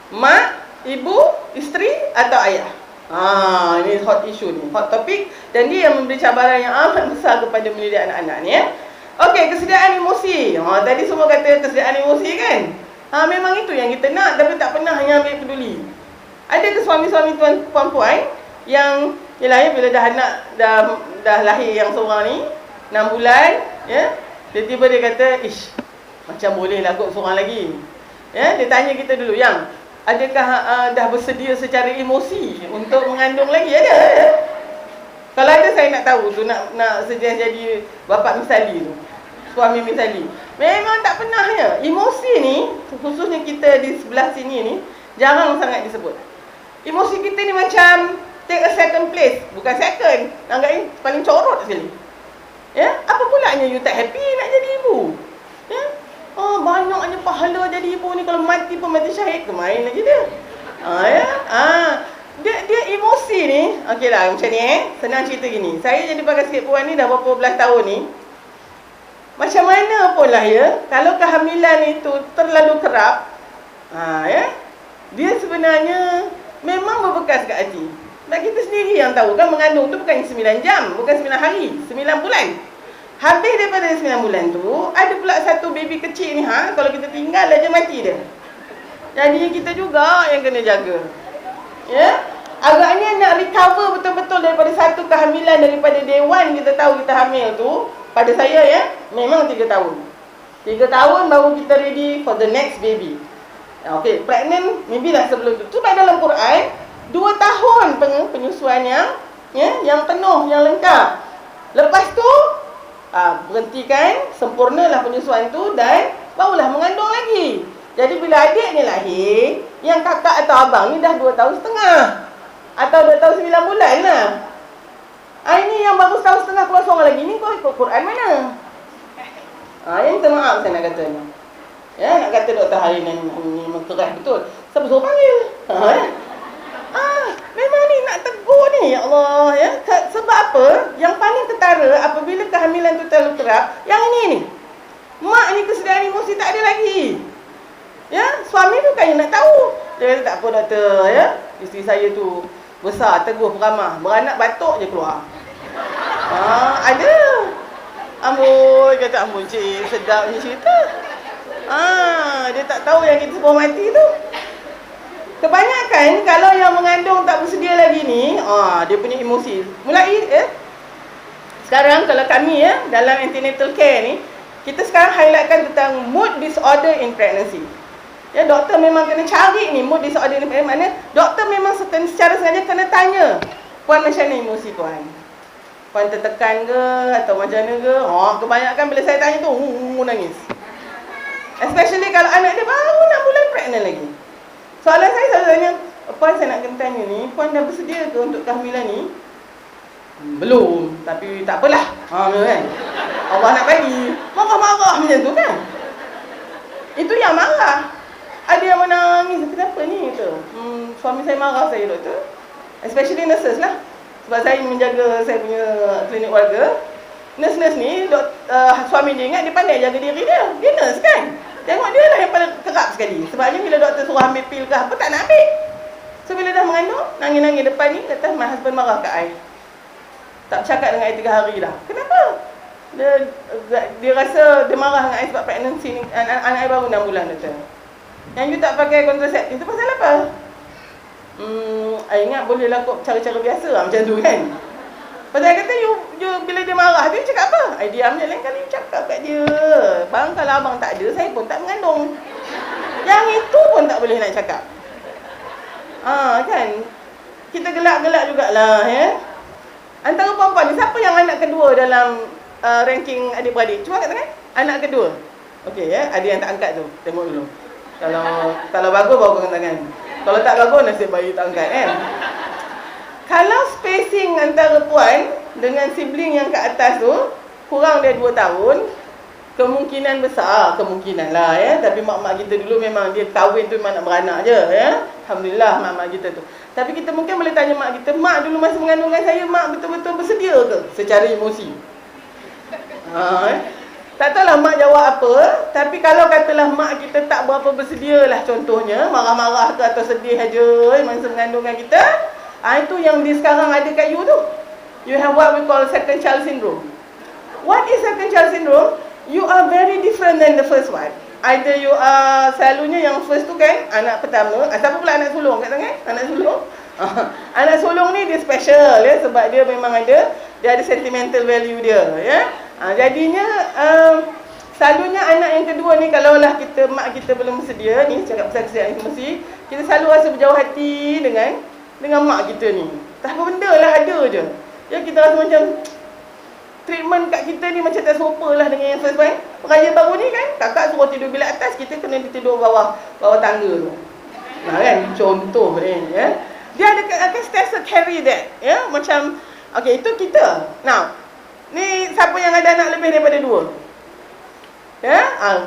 Mak, ibu, isteri atau ayah? Ini hot issue ni, hot topic. Dan dia yang memberi cabaran yang amat besar kepada mendidik anak-anak ni. Okey, kesediaan emosi. Tadi semua kata kesediaan emosi kan? Memang itu yang kita nak, tapi tak pernah hanya ambil peduli. Ada ke suami-suami puan-puan yang bila dah anak dah lahir yang seorang ni 6 bulan, tiba-tiba dia kata, ish, macam boleh lah kot seorang lagi. Dia tanya kita dulu, yang adakah dah bersedia secara emosi untuk mengandung lagi? Ada? Kalau ada, saya nak tahu tu, nak sedia jadi bapa misali tu, suami misali. Memang tak pernahnya. Emosi ni, khususnya kita di sebelah sini ni, jarang sangat disebut. Emosi kita ni macam take a second place. Bukan second, anggapnya paling corot sekali. Apa pulanya you tak happy nak jadi ibu? Banyaknya pahala jadi ibu ni, kalau mati pun mati syahid, kemain lagi dia. Dia emosi ni, okeylah macam ni senang cerita gini. Saya jadi pakai sikit puan ni dah berapa belas tahun ni. Macam mana pun lah kalau kehamilan itu terlalu kerap, dia sebenarnya memang berbekas kat hati. Dan kita sendiri yang tahu kan, mengandung tu bukan 9 jam, bukan 9 hari, 9 bulan. Habis daripada 9 bulan tu, ada pula satu baby kecil ni, kalau kita tinggal aja mati dia. Jadi kita juga yang kena jaga. Agaknya nak recover betul-betul daripada satu kehamilan, daripada day one kita tahu kita hamil tu, pada saya memang 3 tahun. 3 tahun baru kita ready for the next baby. Okey, pregnant maybe lah sebelum tu. Sebab dalam Quran 2 tahun penyusuan yang penuh, yang lengkap. Lepas tu berhentikan, sempurnalah penyusuan tu, dan barulah mengandung lagi. Jadi bila adik ni lahir, yang kakak atau abang ni dah 2 tahun setengah atau 2 tahun 9 bulan lah. Ini yang baru setahun setengah keluar seorang lagi ni, kau ikut Quran mana? Yang minta maaf saya nak kata ni. Nak kata Dr. Harin ni memang keras betul. Siapa suruh panggil? Memang ni nak tegur ni, ya Allah. Sebab apa? Yang paling ketara apabila kehamilan tu terlalu kerap, yang ini ni. Mak ni kesediaan emosi tak ada lagi. Suami tu kan yang nak tahu. Dia kata tak apa doktor, isteri saya tu besar, teguh, peramah, beranak batuk je keluar. Ada. Amboi, kata amboi cik, sedap ni cerita. Dia tak tahu yang kita semua mati tu. Kebanyakan kalau yang mengandung tak bersedia lagi ni, dia punya emosi mulai sekarang kalau kami dalam antenatal care ni, kita sekarang highlightkan tentang mood disorder in pregnancy. Doktor memang kena cari ni mood disorder in pregnancy. Mana doktor memang secara sengaja kena tanya, puan macam mana emosi puan? puan tertekan ke atau macam mana ke. Kebanyakan bila saya tanya tu nangis. Especially kalau anak dia baru 6 bulan pregnant lagi. Soalan saya selalu tanya, puan saya nak kena tanya ni, puan dah bersedia ke untuk kehamilan ni? Belum, tapi tak apalah. Kan? Allah nak bagi. Marah-marah macam tu kan. Itu yang marah. Ada yang menangis, kenapa ni? Suami saya marah saya, doktor. Especially nurses lah. Sebab saya menjaga saya punya klinik warga. Nurse-nurse ni, suami dia ingat dia pandai jaga diri dia. Dia nurse kan? Tengok dia lah yang paling kerap sekali. Sebabnya bila doktor suruh ambil pil ke apa, tak nak ambil. So bila dah mengandung, nangis-nangis depan ni, kata my husband marah kat I. Tak bercakap dengan I 3 hari dah. Kenapa? Dia rasa dia marah dengan I sebab pregnancy ni, anak I baru 6 bulan, doktor. Yang you tak pakai kontraseptif tu pasal apa? I ingat boleh lah kot cara-cara biasa lah, macam tu kan. Pasal I kata you bila dia marah tu, cakap apa? I diam je, lain kali you cakap kat dia. Bang, kalau abang tak ada, saya pun tak mengandung. Yang itu pun tak boleh nak cakap. Kan? Kita gelak-gelak jugalah, ya. Antara perempuan ni, siapa yang anak kedua dalam ranking adik-beradik? Cuba kat tangan. Anak kedua. Okey, ya. Ada yang tak angkat tu. Tengok dulu. Kalau bagus, bawa kat tangan. Kalau tak bagus, nasib bayi tak angkat, kan? Kalau spacing antara puan dengan sibling yang kat atas tu kurang dari 2 tahun, kemungkinan besar, kemungkinan lah, ya. Tapi mak-mak kita dulu memang dia kahwin tu memang nak beranak je, ya. Alhamdulillah mak-mak kita tu. Tapi kita mungkin boleh tanya mak kita, mak dulu masa mengandungkan saya, mak betul-betul bersedia ke secara emosi? Tak tahulah mak jawab apa. Tapi kalau katalah mak kita tak berapa bersedia lah, contohnya marah-marah ke atau sedih aja masa mengandungkan kita, itu yang sekarang ada kat you tu. You have what we call second child syndrome. What is second child syndrome? You are very different than the first one. Either you are, selalunya yang first tu kan, anak pertama. Siapa pula anak sulung kat tangan? Anak sulung. Anak sulung ni dia special, ya. Sebab dia memang ada sentimental value dia, ya. Jadinya selalunya anak yang kedua ni, kalaulah mak kita belum sedia ni, cakap pasal kesihatan emosi, kita selalu rasa berjauh hati dengan mak kita ni. Tak apa benda lah, ada je. Ya, kita rasa macam treatment kat kita ni macam tak serupa lah dengan yang first one. Raya baru ni kan, kakak suruh tidur bilik atas, kita kena tidur bawah tangga tu. Kan, contoh ni, ya. Dia akan sentiasa carry that, ya. Macam, okay, itu kita. Now, ni siapa yang ada anak lebih daripada 2? Ya,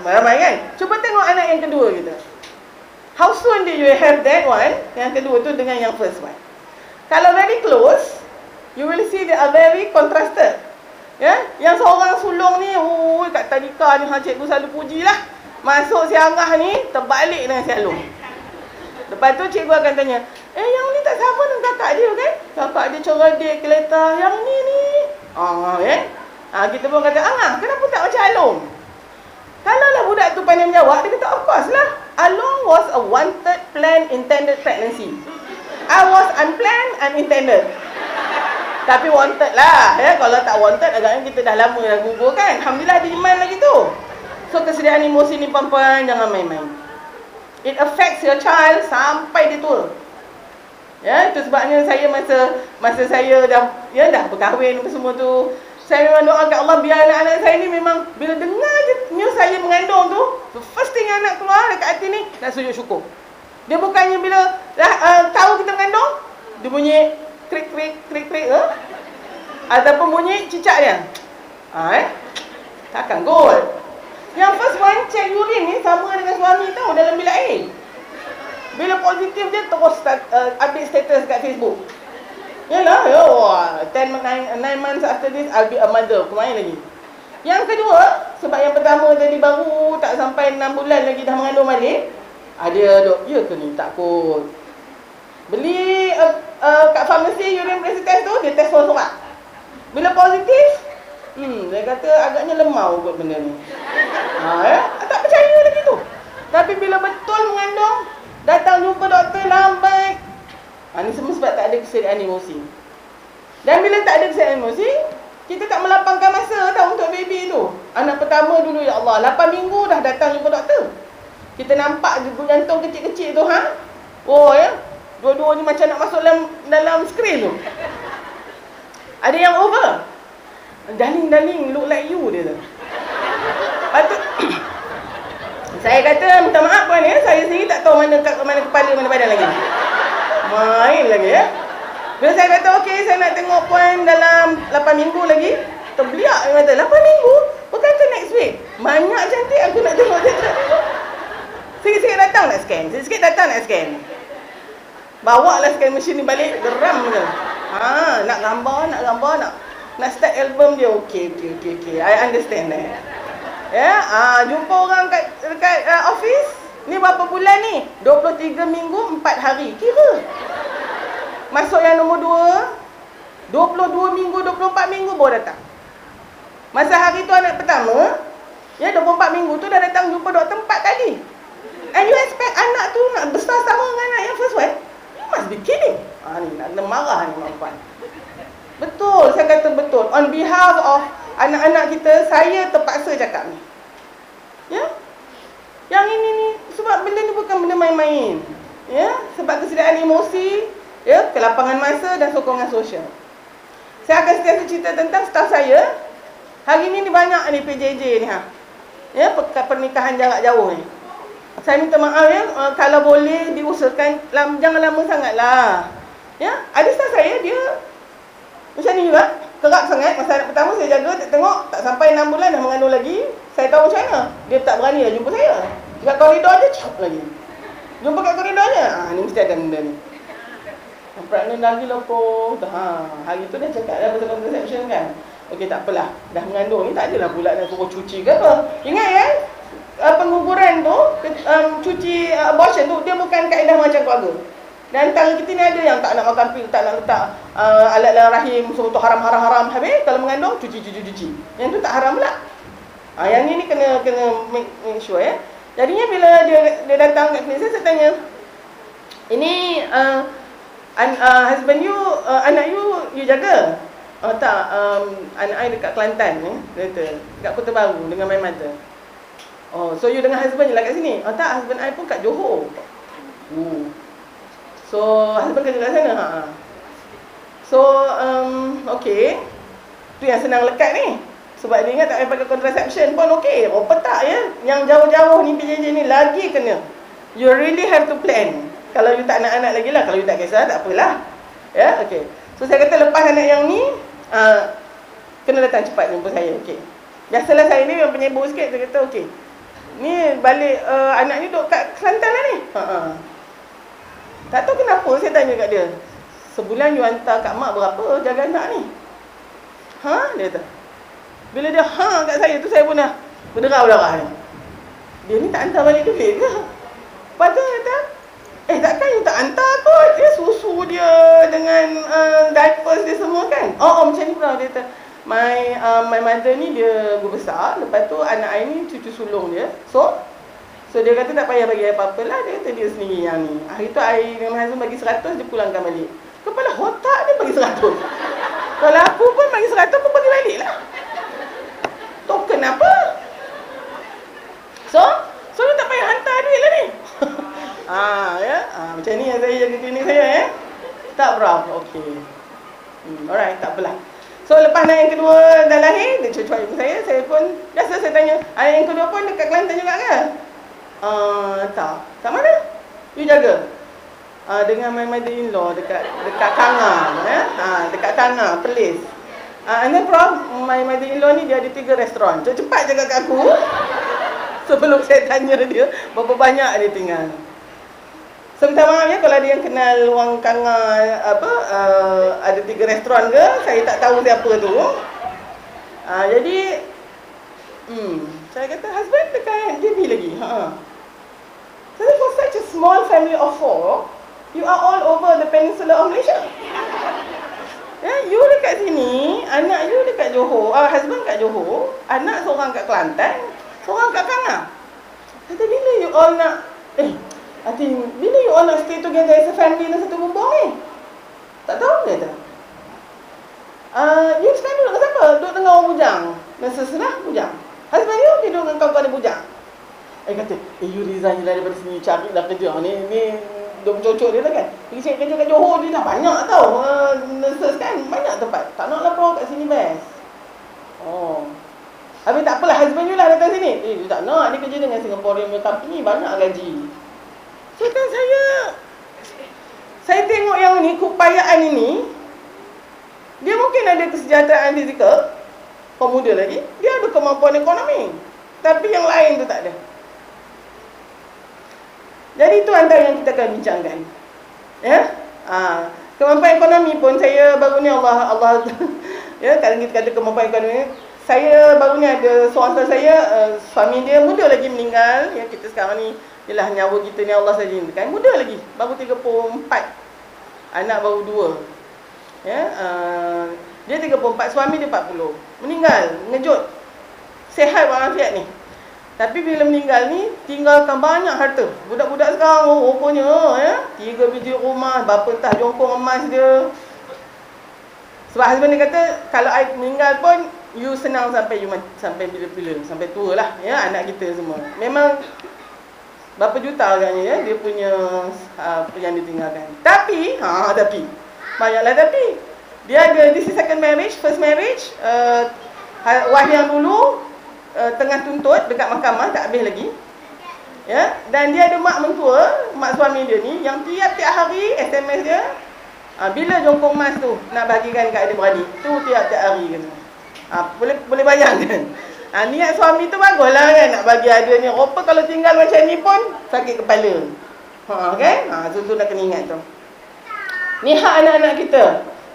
ramai kan? Cuba tengok anak yang kedua kita. How soon do you have that one? Yang kedua tu dengan yang first one. Kalau very close, you will see they are very contrasted. Ya, yang seorang sulung ni, kat tadika ni cikgu selalu puji lah. Masuk si Angah ni, terbalik dengan si Alung. Lepas tu cikgu akan tanya, yang ni tak sama dengan kakak dia kan? Kakak dia cerdik, keleta, yang ni. Kita pun kata, kenapa tak macam Alung? Kalaulah budak tu pandai menjawab, dia kata, of course lah. Alung was a wanted, planned, intended pregnancy. I was unplanned, unintended. Tapi wanted lah, ya. Kalau tak wanted, agaknya kita dah lama dah gugur kan. Alhamdulillah ada iman lagi tu. So kesediaan emosi ni perempuan jangan main-main. It affects your child sampai dia tua. Ya, itu sebabnya saya masa saya dah berkahwin apa semua tu, saya memang doa kat Allah biar anak-anak saya ni memang bila dengar je news saya mengandung tu, the first thing anak keluar dekat hati ni, nak sujud syukur. Dia bukannya bila tahu kita mengandung, dia bunyi krik ataupun bunyi cicak dia. Takkan kot. Yang first one check urine ni sama dengan suami tau dalam bilik air. Bila positif dia terus update status kat Facebook. Yalah, 9 months after this I'll be a mother. Kemarin lagi. Yang kedua, sebab yang pertama jadi baru tak sampai 6 bulan lagi dah mengandung balik. Dia dok, ya ke ni? Takut. Beli kat farmasi urine pregnancy test tu, dia test sorak. Bila positif, dia kata agaknya lemau kot benda ni. Tak percaya lagi tu. Tapi bila betul mengandung, datang jumpa doktor lambat. Ni semua sebab tak ada kesediaan emosi. Dan bila tak ada kesediaan emosi, kita tak melapangkan masa tau untuk baby tu. Anak pertama dulu, ya Allah, 8 minggu dah datang jumpa doktor. Kita nampak jantung kecil-kecil tu, ya. Dua-dua ni macam nak masuk dalam skrin tu. Ada yang over. Darling, look like you, dia tu. Patut saya kata, minta maaf puan ya, saya sendiri tak tahu mana kepala, mana badan lagi. Main lagi ya. Bila saya kata, okey, saya nak tengok puan dalam 8 minggu lagi. Terbeliak, dia kata, 8 minggu? Bukankah next week? Banyak cantik aku nak tengok dia 8 minggu. Sikit-sikit datang nak scan. Sikit-sikit datang nak scan. Bawa lah scan machine ni balik, geram je. Nak gambar, nak start album dia. Okey. I understand that. Ya, jumpa orang dekat office. Ni berapa bulan ni? 23 minggu, 4 hari. Kira. Masuk yang nombor 2, 22 minggu, 24 minggu baru datang. Masa hari tu anak pertama, ya 24 minggu tu dah datang jumpa doktor 4 kali. And you expect anak tu nak besar sama dengan anak yang first one? You must be kidding. Ni nak marah ni mak. Betul, saya kata betul. On behalf of anak-anak kita, saya terpaksa cakap ni. Ya? Yang ini ni, sebab benda ni bukan benda main-main. Ya? Sebab kesediaan emosi, ya, kelapangan masa dan sokongan sosial. Saya akan sentiasa cerita tentang staf saya. Hari ni banyak ni PJJ ni Ya, pernikahan jarak jauh ni. Saya minta maaf ya, kalau boleh diusahakan jangan lama sangatlah. Ya, ada staf saya dia macam ni juga, kerap sangat. Masa anak pertama saya jaga, tengok tak sampai 6 bulan dah mengandung lagi. Saya tahu macam mana. Dia tak berani dah jumpa saya. Dekat koridor je cakap lagi. Jumpa kat koridor je. Ni mesti ada benda ni. Pregnant lagi lah po. Hari tu dia cakap dah pasal contraception kan. Okey, tak apalah. Dah mengandung ni tak adalah pula nak suruh cuci ke apa. Ingat ya, penguburan tu, cuci abortion tu, dia bukan kaedah macam keluarga. Dan antara kita ni ada yang tak nak makan pil, tak nak letak alat dalam rahim, suruh tu haram. Habis kalau mengandung, cuci. Yang tu tak haram pula. Yang ni kena make sure ya. Jadinya bila dia datang kat klinik saya tanya, ini husband you, anak you jaga? Tak, anak I dekat Kelantan ni, dia kata, dekat Kota Baru dengan my mother. So you dengan husband je lah kat sini? Tak, husband I pun kat Johor. So husband kerja kat sana. So okay, tu yang senang lekat ni. Sebab dia ingat tak payah pakai contraception pun okey. Petak ya. Yang jauh-jauh ni PJJ ni lagi kena. You really have to plan. Kalau you tak nak anak lagi lah. Kalau you tak kisah, tak apalah. Ya, okey. So saya kata lepas anak yang ni, kena datang cepat jumpa saya. Okey. Biasalah saya ni yang penyebut sikit. Saya kata okey, ni balik anak ni duduk kat Kelantan lah ni. Tak tahu kenapa saya tanya kat dia, sebulan you hantar kat mak berapa jaga anak ni? Dia kata. Bila dia kat saya tu, saya pun dah berderau-darah ni. Dia ni tak hantar balik duit ke? Lepas tu dia kata, takkan you tak hantar kot. Dia susu dia dengan diapers dia semua kan. Macam ni pula. Dia kata, my mother ni dia guru besar. Lepas tu anak I ni cucu sulung dia. So dia kata tak payah bagi apa-apa lah. Dia kata dia sendiri yang ni. Hari tu I dengan husband bagi 100, dia pulangkan balik. Kepala otak dia bagi 100. Kalau aku pun bagi 100 pun bagi balik lah. Token apa? So dia tak payah hantar duit lah ni. Macam ni yang saya jaga klinik saya ya. Tak berapa, okey. Alright, tak apalah. So lepas anak yang kedua dah lahir, dia cucu ibu saya pun biasa saya tanya, anak yang kedua pun dekat Kelantan juga ke? Tak. Kat mana? You jaga? Dengan my mother-in-law dekat Kanga, dekat Kanga, Perlis. And then Prof, my mother-in-law ni dia ada 3 restoran. Cepat jaga kat aku. Sebelum saya tanya dia berapa banyak dia tinggal. So minta maaf ya kalau ada yang kenal Wang Kanga ada 3 restoran ke, saya tak tahu siapa tu. Jadi saya kata husband dekat JB lagi. So for such a small family of 4, you are all over the peninsula of Malaysia. Ya, you dekat sini, anak you dekat Johor, husband kat Johor, anak seorang kat Kelantan, seorang kat Kanga. Kata bila you all nak bila you all nak stay together as a family dalam satu bumbung ni? Tak tahu dia kata. You sekarang duduk dengan siapa? Duduk dengan orang bujang. Dan sesudah bujang. Husband you tidur dengan kawan-kawan bujang. Kata, you resign lah daripada sini, carilah kerja. Ni dia mencocok dia lah kan. Pergi cari kerja kat Johor ni dah banyak tau. Nurses kan, banyak tempat. Tak naklah Pro kat sini best. Oh. Habis tak apalah, husband you lah datang sini. Dia tak nak, dia kerja dengan Singaporean company, banyak gaji. So kan saya tengok yang ni, keupayaan ini, dia mungkin ada kesejahteraan fizikal, pemuda lagi, dia ada kemampuan ekonomi, tapi yang lain tu tak ada. Jadi itu antara yang kita akan bincangkan. Ya, kemampuan ekonomi pun saya baru ni Allah ya, kalau kita kata kemampuan ekonomi, saya baru ni ada seorang saya, suami dia muda lagi meninggal. Ya, kita sekarang ni, yalah, nyawa kita ni Allah saja kan, muda lagi, baru 34, anak baru 2. Ya, dia 34, suami dia 40, meninggal, ngejut, sihat walafiat ni. Tapi bila meninggal ni, tinggalkan banyak harta. Budak-budak sekarang, rupanya ya, 3 biji rumah, berapa entah jongkong emas dia. Sebab husband dia kata, kalau I meninggal pun, you senang sampai bila-bila, sampai tua lah, ya, anak kita semua. Memang berapa juta agaknya ya, dia punya yang ditinggalkan. Tapi, banyaklah tapi. Dia ada, this is second marriage, first marriage, wife yang dulu, tengah tuntut dekat mahkamah, tak habis lagi. Ya, dan dia ada mak mentua, mak suami dia ni, yang tiap-tiap hari SMS dia, bila jongkong emas tu nak bagikan kat adik-beradik, tu tiap-tiap hari kata. Boleh bayangkan. Niat suami tu baguslah kan, nak bagi ada ni. Rupa kalau tinggal macam ni pun sakit kepala. Kan? Tu nak kena ingat tu. Ni hak anak-anak kita.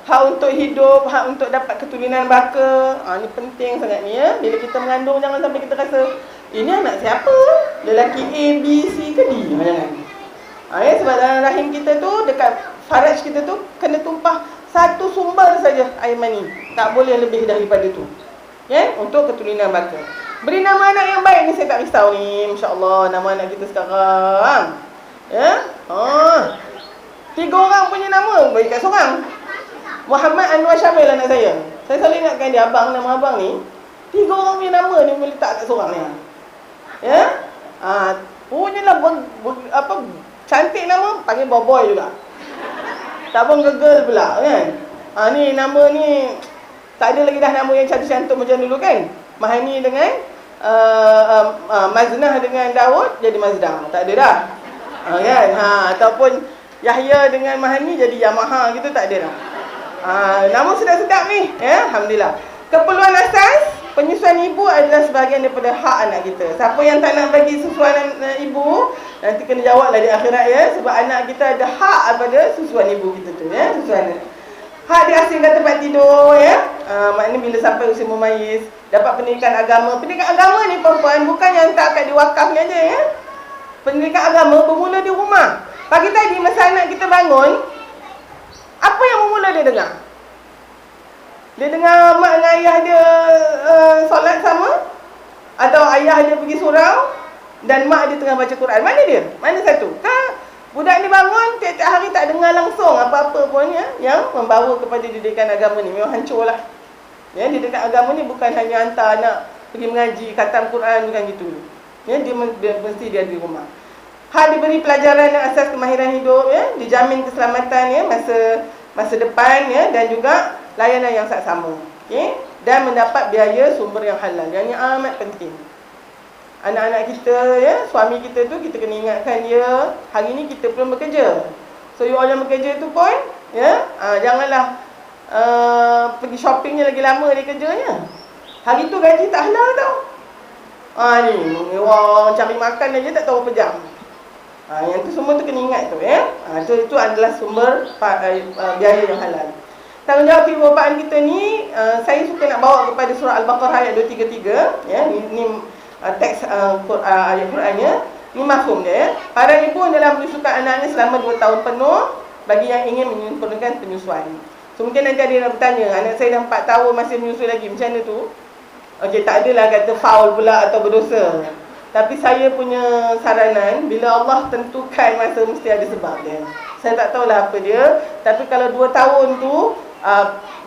Hak untuk hidup, hak untuk dapat keturunan baka. Ni penting sangat ni ya. Bila kita mengandung, jangan sampai kita rasa, ini anak siapa? Lelaki A, B, C ke D? Jangan. Ya, sebab dalam rahim kita tu, dekat faraj kita tu, kena tumpah satu sumber saja air mani. Tak boleh lebih daripada tu. Ya, untuk keturunan baka. Beri nama anak yang baik ni, saya tak risau ni. Masya-Allah, nama anak kita sekarang. Ya? 3 orang punya nama, bagi kat seorang. Muhammad Anwar Syamil anak saya. Saya selalu ingatkan dia, abang, nama abang ni. 3 orang punya nama ni boleh letak kat seorang ni. Ya? Punyalah cantik nama, panggil boy juga. Tak pun gegel pula kan. Ni nama ni tak ada lagi dah nama yang cantik-cantik macam dulu kan. Mahani dengan Maznah dengan Daud jadi Mazda. Tak ada dah. Kan? Ataupun Yahya dengan Mahani jadi Yamaha gitu, tak ada dah. Nama sedap-sedap ni. Ya, alhamdulillah. Keperluan asas penyusuan ibu adalah sebahagian daripada hak anak kita. Siapa yang tak nak bagi susuan ibu, nanti kena jawablah di akhirat ya. Sebab anak kita ada hak pada susuan ibu kita tu ya. Susuan hak diasingkan tempat tidur ya. Maknanya bila sampai usia memayis, dapat pendidikan agama. Pendidikan agama ni perempuan bukan yang tak kat di wakaf ni aja ya. Pendidikan agama bermula di rumah. Pagi tadi masa anak kita bangun, apa yang bermula dia dengar? Dia dengar mak dengan ayah dia solat sama, atau ayah dia pergi surau dan mak dia tengah baca Quran. Mana dia? Mana satu? Budak ni bangun tiap-tiap hari tak dengar langsung apa-apa pun ya, yang membawa kepada didikan agama ni. Memang hancur lah. Ya, didikan agama ni bukan hanya hantar anak pergi mengaji, khatam Quran, bukan gitu. Ya, dia mesti dia di rumah. Hak diberi pelajaran dan asas kemahiran hidup ya, dijamin keselamatan ya masa depan ya, dan juga layanan yang sama. Okey, dan mendapat biaya sumber yang halal. Yang ini amat penting. Anak-anak kita ya, suami kita tu kita kena ingatkan dia, hari ni kita belum bekerja. So you all yang bekerja tu pun ya, janganlah pergi shoppingnya lagi lama dia kerjanya. Hari tu gaji tak halal tau. Ni orang cari makan aja tak tahu berapa jam. Yang tu semua tu kena ingat tu ya. Itu adalah sumber biaya yang halal. Tanggungjawab ibu bapaan kita ni, saya suka nak bawa kepada surah Al-Baqarah ayat 233 ya. Ni teks ayat Qurannya. Ni mafhum dia ya. Para ibu dalam menyusukan anaknya selama 2 tahun penuh bagi yang ingin menyempurnakan penyusuan. So mungkin nanti ada yang nak bertanya, anak saya dah 4 tahun masih menyusui lagi, macam mana tu? Okey, tak adalah kata faul pula atau berdosa. Tapi saya punya saranan, bila Allah tentukan masa, mesti ada sebab dia. Saya tak tahulah apa dia. Tapi kalau 2 tahun tu,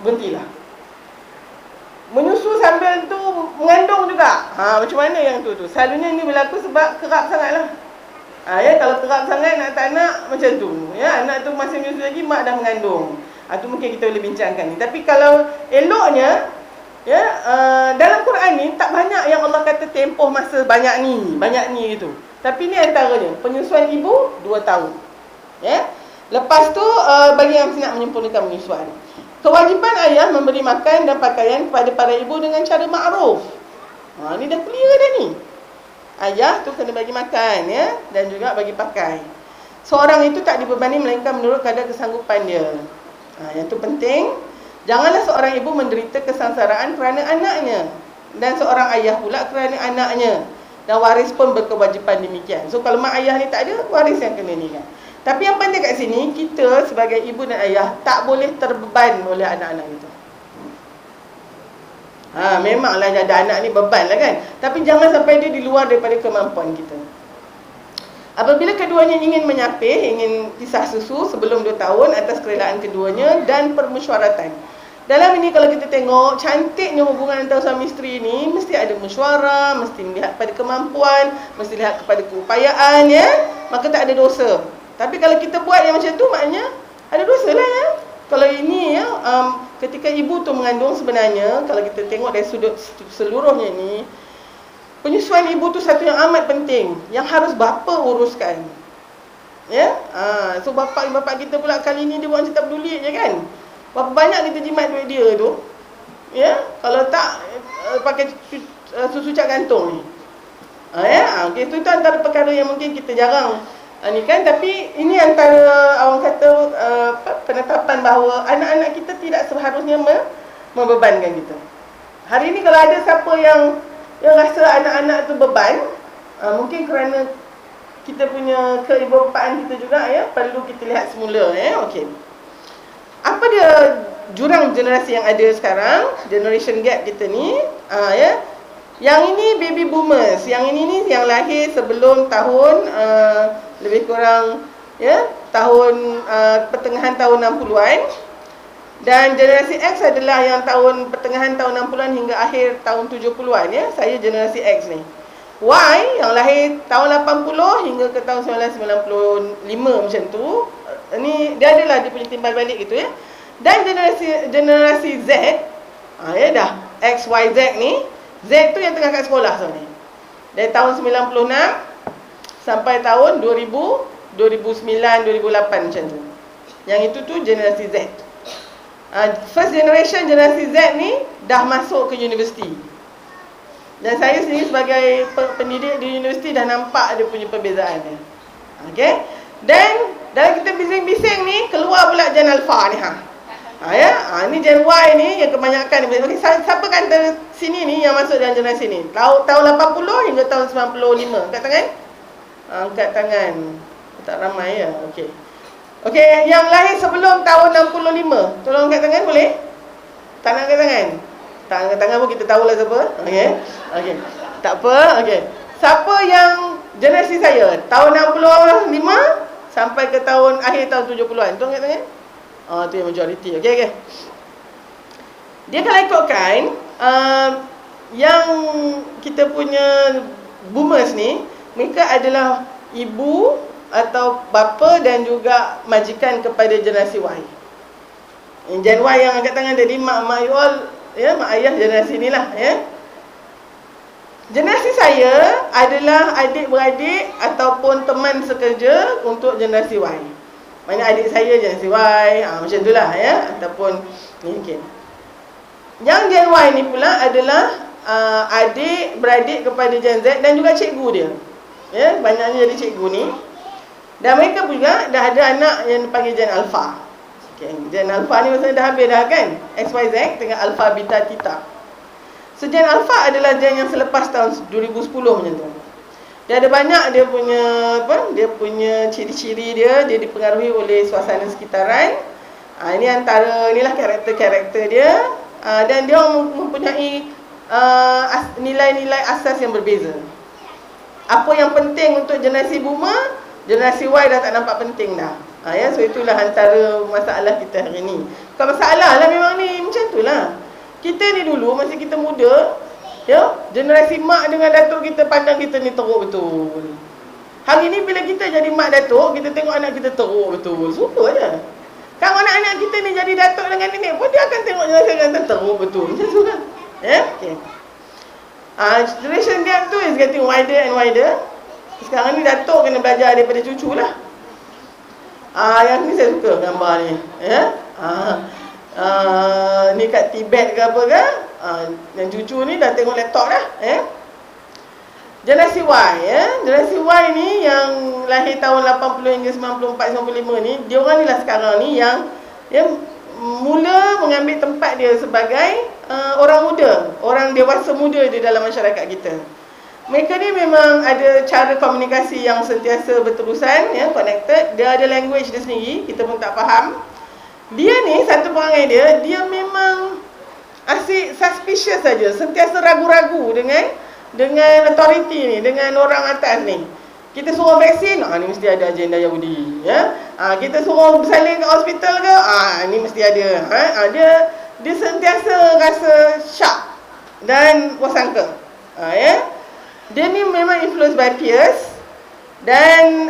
berhentilah. Menyusu sambil tu mengandung juga. Macam mana yang tu? Selalunya ini berlaku sebab kerap sangatlah. Ya, kalau kerap sangat nak tak nak macam tu. Ya, anak tu masih menyusu lagi, mak dah mengandung. Tu mungkin kita boleh bincangkan ni. Tapi kalau eloknya, Ya, dalam Quran ni tak banyak yang Allah kata tempoh masa banyak ni gitu. Tapi ni antaranya, penyusuan ibu 2 tahun. Ya. Lepas tu bagi yang nak menyempurnakan penyusuan. Kewajipan ayah memberi makan dan pakaian kepada para ibu dengan cara ma'ruf. Ni dah clear dah ni. Ayah tu kena bagi makan ya, dan juga bagi pakai. Seorang itu tak dibebani melainkan menurut kadar kesanggupan dia. Yang tu penting. Janganlah seorang ibu menderita kesengsaraan kerana anaknya, dan seorang ayah pula kerana anaknya. Dan waris pun berkewajipan demikian. So kalau mak ayah ni tak ada, waris yang kena ni kan. Tapi yang penting kat sini, kita sebagai ibu dan ayah tak boleh terbeban oleh anak-anak kita. Memanglah ada anak ni beban lah kan. Tapi jangan sampai dia di luar daripada kemampuan kita. Apabila keduanya ingin menyapih, ingin pisah susu sebelum 2 tahun atas kerelaan keduanya dan permesyuaratan. Dalam ini kalau kita tengok, cantiknya hubungan antara suami isteri ni mesti ada mesyuarah, mesti melihat pada kemampuan, mesti lihat kepada keupayaan ya. Maka tak ada dosa. Tapi kalau kita buat yang macam tu, maknanya ada dosa lah ya. Kalau ini ya, ketika ibu tu mengandung sebenarnya, kalau kita tengok dari sudut seluruhnya ni, penyusuan ibu tu satu yang amat penting, yang harus bapa uruskan. Ya, so bapak kita pula kali ni dia buat macam tak peduli je kan. Berapa banyak kita jimat duit dia tu. Ya, kalau tak pakai susu cak gantung ni. Okay, itu antara perkara yang mungkin kita jarang ni kan. Tapi ini antara orang kata penetapan bahawa anak-anak kita tidak seharusnya membebankan kita. Hari ni kalau ada siapa yang rasa anak-anak tu beban, mungkin kerana kita punya keibubapaan kita juga ya, perlu kita lihat semula ya. Okey. Apa dia jurang generasi yang ada sekarang, generation gap kita ni, ya. Yang ini baby boomers, yang ini ni yang lahir sebelum tahun lebih kurang ya, tahun pertengahan tahun 60-an. Dan generasi X adalah yang tahun pertengahan tahun 60-an hingga akhir tahun 70-an ya. Saya generasi X ni. Y yang lahir tahun 80 hingga ke tahun 1995 macam tu. Ni dia adalah dia punya timbal balik gitu ya. Dan generasi Z, ya dah X, Y, Z ni, Z tu yang tengah kat sekolah sebenarnya. Dari tahun 96 sampai tahun 2000, 2009, 2008 macam tu. Yang itu tu generasi Z. First generation generasi Z ni dah masuk ke universiti. Dan saya sendiri sebagai pendidik di universiti dah nampak dia punya perbezaan dia. Okey. Dan dalam kita bising-bising ni keluar pula Gen Alpha ni ni Gen Y ni yang kebanyakan ni. Okey, siapa kata sini ni yang masuk dalam generasi ni? Tahun 80 hingga tahun 95. Angkat tangan. Angkat tangan. Tak ramai ya. Okey. Okey, yang lahir sebelum tahun 65. Tolong angkat tangan boleh? Tak nak angkat tangan? Tak angkat tangan pun kita tahulah siapa. Okey. Okey. Tak apa. Okey. Siapa yang generasi saya? Tahun 65 sampai ke tahun akhir tahun 70-an. Tolong angkat tangan. Tu yang majoriti. Okey, okey. Dia kalau ikutkan yang kita punya boomers ni, mereka adalah ibu atau bapa dan juga majikan kepada generasi Y. Gen Y yang angkat tangan tadi, mak you all ya, mak ayah generasi ni lah ya. Generasi saya adalah adik-beradik ataupun teman sekerja untuk generasi Y. Maksudnya adik saya generasi Y, macam itulah ya, ataupun ni mungkin. Yang Gen Y ni pula adalah adik-beradik kepada Gen Z dan juga cikgu dia. Ya, banyaknya jadi cikgu ni. Dan mereka juga dah ada anak yang dipanggil Gen Alpha. Okay. Gen Alpha ni maksudnya dah habis dah kan? XYZ tengah Alpha, Beta, Theta. So Gen Alpha adalah gen yang selepas tahun 2010 macam tu. Dia ada banyak dia punya dia punya ciri-ciri dia dipengaruhi oleh suasana sekitaran. Ini antara inilah karakter-karakter dia. Dan dia mempunyai nilai-nilai asas yang berbeza. Apa yang penting untuk generasi boomer, generasi Y dah tak nampak penting dah. Ya, so itulah antara masalah kita hari ni. Bukan masalah lah, memang ni macam tu lah. Kita ni dulu masa kita muda, ya, generasi mak dengan datuk kita pandang kita ni teruk betul. Hari ni bila kita jadi mak datuk, kita tengok anak kita teruk betul. Super je. Kalau anak-anak kita ni jadi datuk dengan nenek pun dia akan tengok generasi kita teruk betul. Macam tu lah. Okay. Generation gap tu is getting wider and wider. Sekarang ni datuk kena belajar daripada cucu lah. Yang ni saya suka gambar ni. Ni kat Tibet ke apa ke. Yang cucu ni dah tengok laptop dah. Generasi Y, generasi Y ni yang lahir tahun 80 hingga 94, 95 ni, dia orang ni lah sekarang ni yang mula mengambil tempat dia sebagai orang muda, orang dewasa muda di dalam masyarakat kita. Mereka ni memang ada cara komunikasi yang sentiasa berterusan, connected. Dia ada language dia sendiri, kita pun tak faham. Dia ni, satu perangai dia memang asyik suspicious saja, sentiasa ragu-ragu dengan authority ni, dengan orang atas ni. Kita suruh vaksin, ni mesti ada agenda Yahudi, kita suruh bersalin kat hospital ke, ni mesti ada. Dia sentiasa rasa syak dan wasangka. Dia ni memang influenced by peers. Dan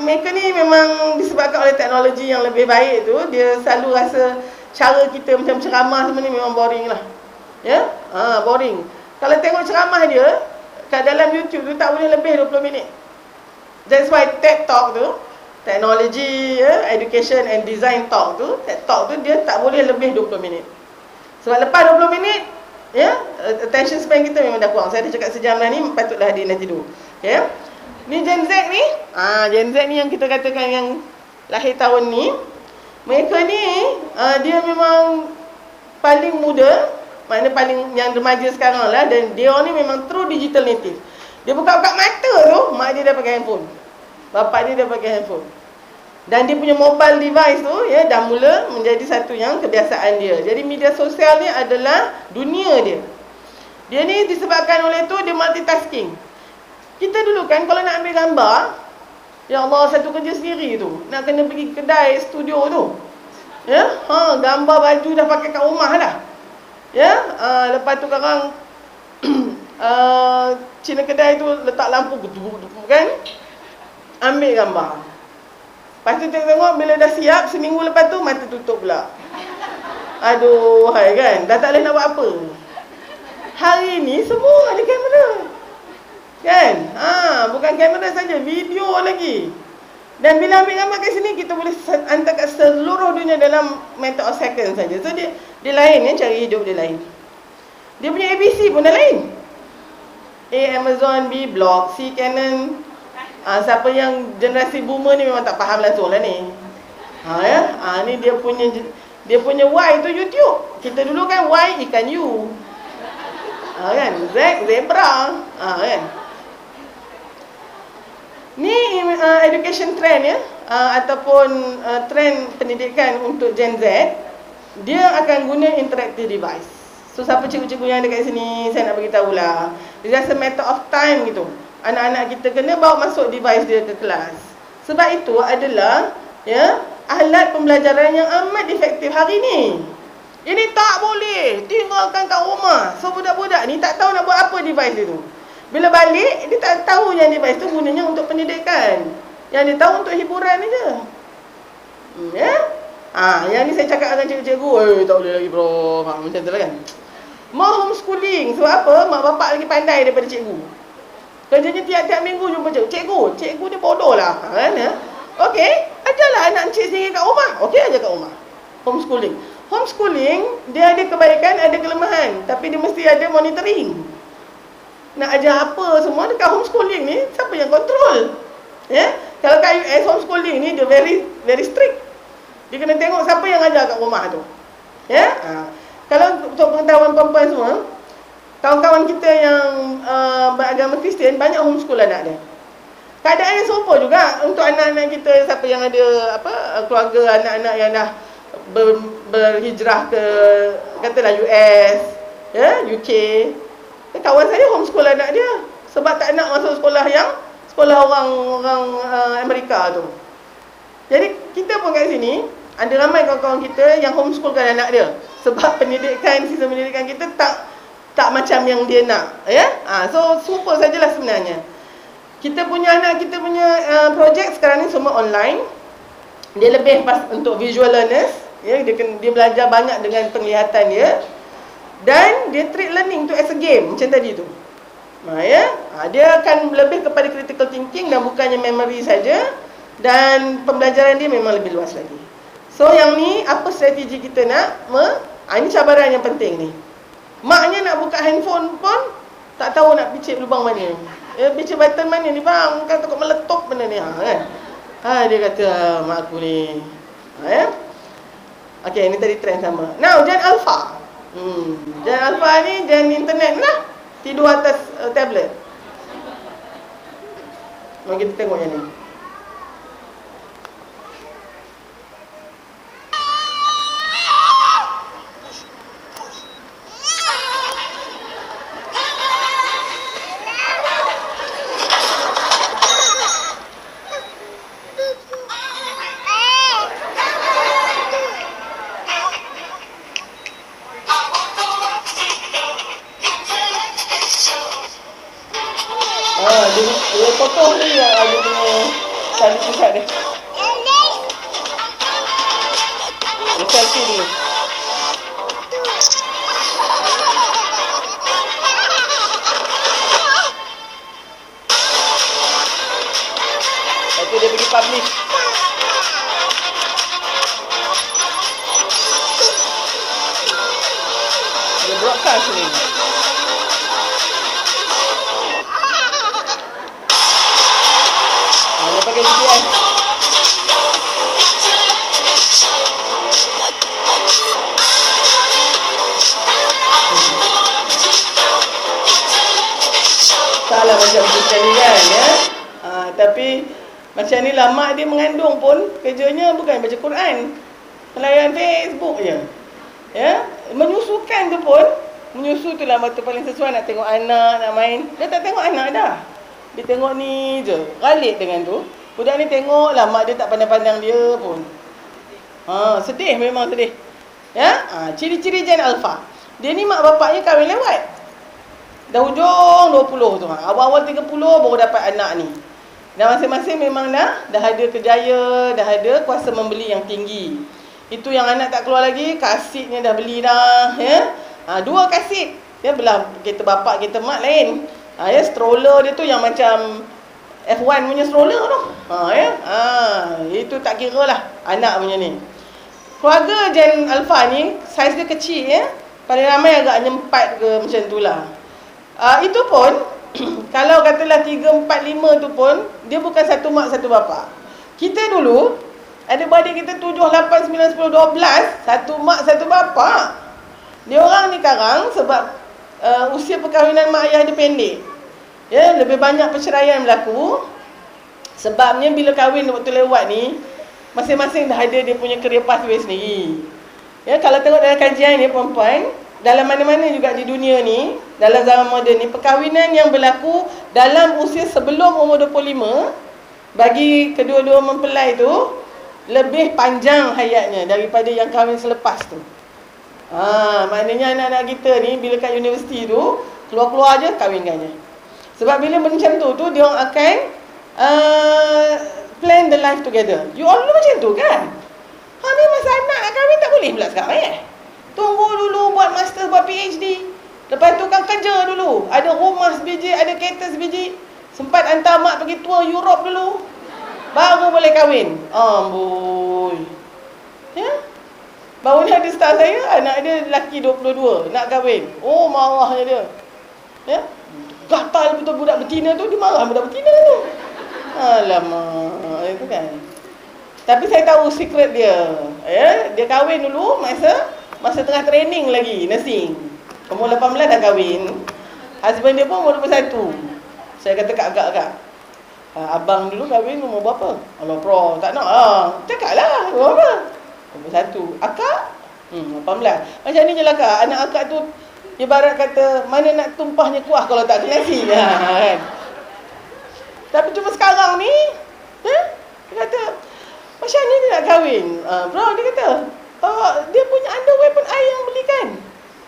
mereka ni memang disebabkan oleh teknologi yang lebih baik tu, dia selalu rasa cara kita macam ceramah semua ni memang boring lah. Boring. Kalau tengok ceramah dia kat dalam YouTube tu tak boleh lebih 20 minit. That's why TED Talk tu, Technology, Education and Design Talk tu, TED Talk tu dia tak boleh lebih 20 minit. Sebab lepas 20 minit, attention span kita memang dah kurang. Saya ada cakap sejam dah ni, patutlah dia dah tidur. Ni Gen Z ni, Gen Z ni yang kita katakan yang lahir tahun ni, mereka ni dia memang paling muda, maknanya paling yang remaja sekarang lah. Dan dia ni memang true digital native. Dia buka-buka mata tu, mak dia dah pakai handphone, bapak dia dah pakai handphone. Dan dia punya mobile device tu dah mula menjadi satu yang kebiasaan dia. Jadi media sosial ni adalah dunia dia. Dia ni disebabkan oleh tu dia multitasking. Kita dulu kan kalau nak ambil gambar, ya Allah, satu kerja sendiri tu, nak kena pergi kedai studio tu. Gambar baju dah pakai kat rumah dah. Lepas tu sekarang Cina kedai tu letak lampu geduk-geduk kan, ambil gambar. Lepas tu tengok bila dah siap, seminggu lepas tu mata tutup pula. Aduh, hai kan, dah tak boleh nak buat apa. Hari ni semua ada kamera, kan? Bukan kamera saja, video lagi. Dan bila ambil gambar kat sini, kita boleh hantar kat seluruh dunia dalam matter of second saja. So dia lain, cara hidup dia lain. Dia punya ABC pun dah lain. A. Amazon, B. Blog, C. Canon. Siapa yang generasi boomer ni memang tak faham langsung lah ni. Ni dia punya Y tu YouTube. Kita dulu kan Y ikan U. Kan? Z zebra. Kan? Ni education trend ataupun trend pendidikan untuk Gen Z. Dia akan guna interactive device. So siapa cikgu-cikgu yang ada kat sini, saya nak beritahu lah, it's just a matter of time gitu. Anak-anak kita kena bawa masuk device dia ke kelas. Sebab itu adalah alat pembelajaran yang amat efektif hari ni. Ini tak boleh tinggalkan kat rumah. So budak-budak ni tak tahu nak buat apa device dia tu. Bila balik, dia tak tahu yang device tu gunanya untuk pendidikan. Yang dia tahu untuk hiburan je. Yang ni saya cakap dengan cikgu-cikgu, tak boleh lagi bro. Macam tu lah kan. Mau homeschooling. Sebab apa? Mak bapak lagi pandai daripada cikgu. Kerjanya tiap-tiap minggu jumpa cikgu. Cikgu dia bodoh lah. Okey, ajarlah anak encik sendiri kat rumah. Okey, ajar kat rumah. Homeschooling. Homeschooling, dia ada kebaikan, ada kelemahan. Tapi dia mesti ada monitoring. Nak ajar apa semua dekat homeschooling ni, siapa yang kontrol? Kalau kat US, homeschooling ni dia very very strict. Dia kena tengok siapa yang ajar kat rumah tu. Kalau untuk pengetahuan perempuan semua, kawan-kawan kita yang beragama Kristian banyak homeschool anak dia. Keadaan yang serupa juga untuk anak-anak kita, siapa yang ada keluarga anak-anak yang dah berhijrah ke katalah US, UK. Kawan saya homeschool anak dia sebab tak nak masuk sekolah orang Amerika tu. Jadi kita pun kat sini ada ramai kawan-kawan kita yang homeschoolkan anak dia sebab sistem pendidikan kita tak macam yang dia nak. So serupa sajalah sebenarnya. Kita punya anak, kita punya projek sekarang ni semua online. Dia lebih untuk visual learners. Dia belajar banyak dengan penglihatan dia. Dan dia treat learning tu as a game macam tadi tu. Dia akan lebih kepada critical thinking dan bukannya memory saja. Dan pembelajaran dia memang lebih luas lagi. So yang ni apa strategi kita nak ini cabaran yang penting ni. Maknya nak buka handphone pun tak tahu nak picit lubang mana. Picit button mana ni bang? Kan takut meletup benda ni kan. Dia kata mak aku ni. Okey, ni tadi trend sama. Now Gen Alpha. Gen Alpha ni gen internet lah. Tidur atas tablet. Mari kita tengok yang ni. Dia potong ni yang ada punya tali pusat dia. Dia selfie dulu. Lepas tu dia pergi publish. Dia broadcast ni. Dia pakai VPN. Salah macam kita ni kan tapi macam ni lah mak dia mengandung pun kerjanya bukan baca Quran, melayan Facebook je. Menyusukan tu pun, menyusu tu lah waktu paling sesuai nak tengok anak, nak main. Dia tak tengok anak dah. Dia tengok ni je, galit dengan tu. Budak ni tengok lah mak dia tak pandang-pandang dia pun. Sedih, memang sedih. Ciri-ciri Gen Alpha. Dia ni mak bapaknya kahwin lewat. Dah hujung 20 tu. Awal-awal 30 baru dapat anak ni. Dan masing-masing memang dah ada kerjaya, dah ada kuasa membeli yang tinggi. Itu yang anak tak keluar lagi, kasetnya dah beli dah. 2 kaset. Belah kereta bapak, kereta mak lain. Stroller dia tu yang macam F1 punya stroller tu. Itu tak kira lah anak punya ni. Keluarga Gen Alpha ni saiz dia kecil paling ramai agaknya 4 ke macam tu lah. Itu pun kalau katalah 3, 4, 5 tu pun dia bukan satu mak satu bapa. Kita dulu adik-beradik kita 7, 8, 9, 10, 12 satu mak satu bapa. Dia orang ni sekarang sebab usia perkahwinan mak ayah dia pendek. Lebih banyak perceraian berlaku. Sebabnya bila kahwin waktu lewat ni masing-masing dah ada dia punya career pathway sendiri. Kalau tengok dalam kajian ni puan-puan, dalam mana-mana juga di dunia ni, dalam zaman moden ni, perkahwinan yang berlaku dalam usia sebelum umur 25 bagi kedua-dua mempelai tu lebih panjang hayatnya daripada yang kahwin selepas tu. Maknanya anak-anak kita ni bila kat universiti tu keluar-keluar je kahwinkannya. Sebab bila macam tu dia orang akan plan the life together. You all dulu macam tu kan? Ni masa anak nak kahwin tak boleh pula sekarang Tunggu dulu buat master, buat PhD. Lepas tu kan kerja dulu. Ada rumah sebiji, ada kereta sebiji. Sempat hantar mak pergi tour Europe dulu. Baru boleh kahwin. Amboi. Baru ni ada staff saya, anak dia lelaki 22, nak kahwin. Marahnya dia. Gatal betul budak betina tu, dia marah budak betina tu. Alamak, itu kan. Tapi saya tahu secret dia. Dia kahwin dulu masa tengah training lagi, nursing. Umur 18 dah kahwin. Husband dia pun umur 21. Saya kata agak-agak. Abang dulu kahwin umur berapa? Allah pro, tak nak cakap lah, umur berapa? Umur 1. Akak? 18. Macam ni je lah kak. Anak akak tu ibarat kata mana nak tumpahnya kuah kalau tak kena nasi. Kan? Tapi cuma sekarang ni dia kata macam ni dia nak kahwin. Bro, dia kata dia punya underwear pun I yang belikan.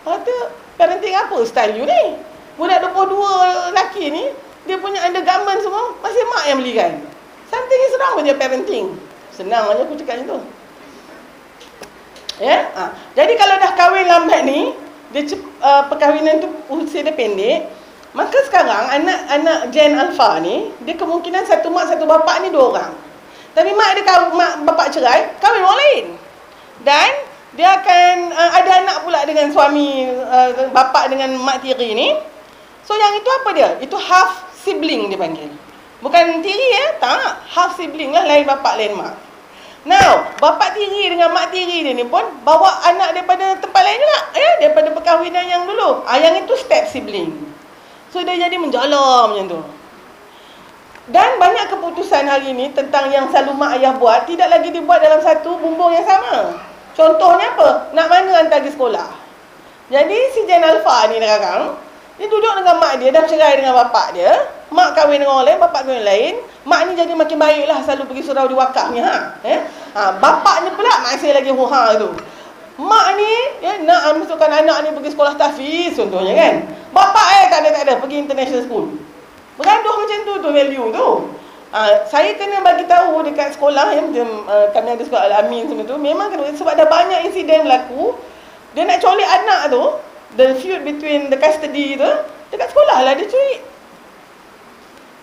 Kata parenting apa style you ni? Budak 22 lelaki ni dia punya undergarment semua masih mak yang belikan. Something is wrong with your parenting. Senang aja aku cakap macam tu. Jadi kalau dah kahwin lambat ni, dia perkahwinan tu usia dia pendek, maka sekarang anak Gen Alpha ni, dia kemungkinan satu mak satu bapa ni 2 orang. Tapi mak bapak cerai, kahwin orang lain. Dan dia akan ada anak pula dengan suami, bapa dengan mak tiri ni. So yang itu apa dia? Itu half sibling dia panggil. Bukan tiri tak, half sibling lah, lain bapa lain mak. Now, bapa tiri dengan mak tiri dia ni pun bawa anak daripada tempat lain juga, daripada perkahwinan yang dulu. Yang itu step sibling. So dia jadi menjala macam tu. Dan banyak keputusan hari ni tentang yang selalu mak ayah buat tidak lagi dibuat dalam satu bumbung yang sama. Contohnya apa? Nak mana hantar pergi sekolah. Jadi si Gen Alpha ni sekarang, dia duduk dengan mak dia, dah bercerai dengan bapak dia. Mak kahwin dengan orang lain, bapak kahwin lain. Mak ni jadi makin baiklah, selalu pergi surau di wakafnya. Bapak ni pula masih lagi huha tu. Mak ni nak masukkan anak ni pergi sekolah tahfiz contohnya kan. Bapak tak ada pergi international school. Bergaduh macam tu value tu. Saya kena bagi tahu dekat sekolah macam kami ada sekolah Al-Amin semua tu, memang kena, sebab dah banyak insiden berlaku. Dia nak colik anak tu, the feud between the custody tu, dekat sekolah lah dia curi.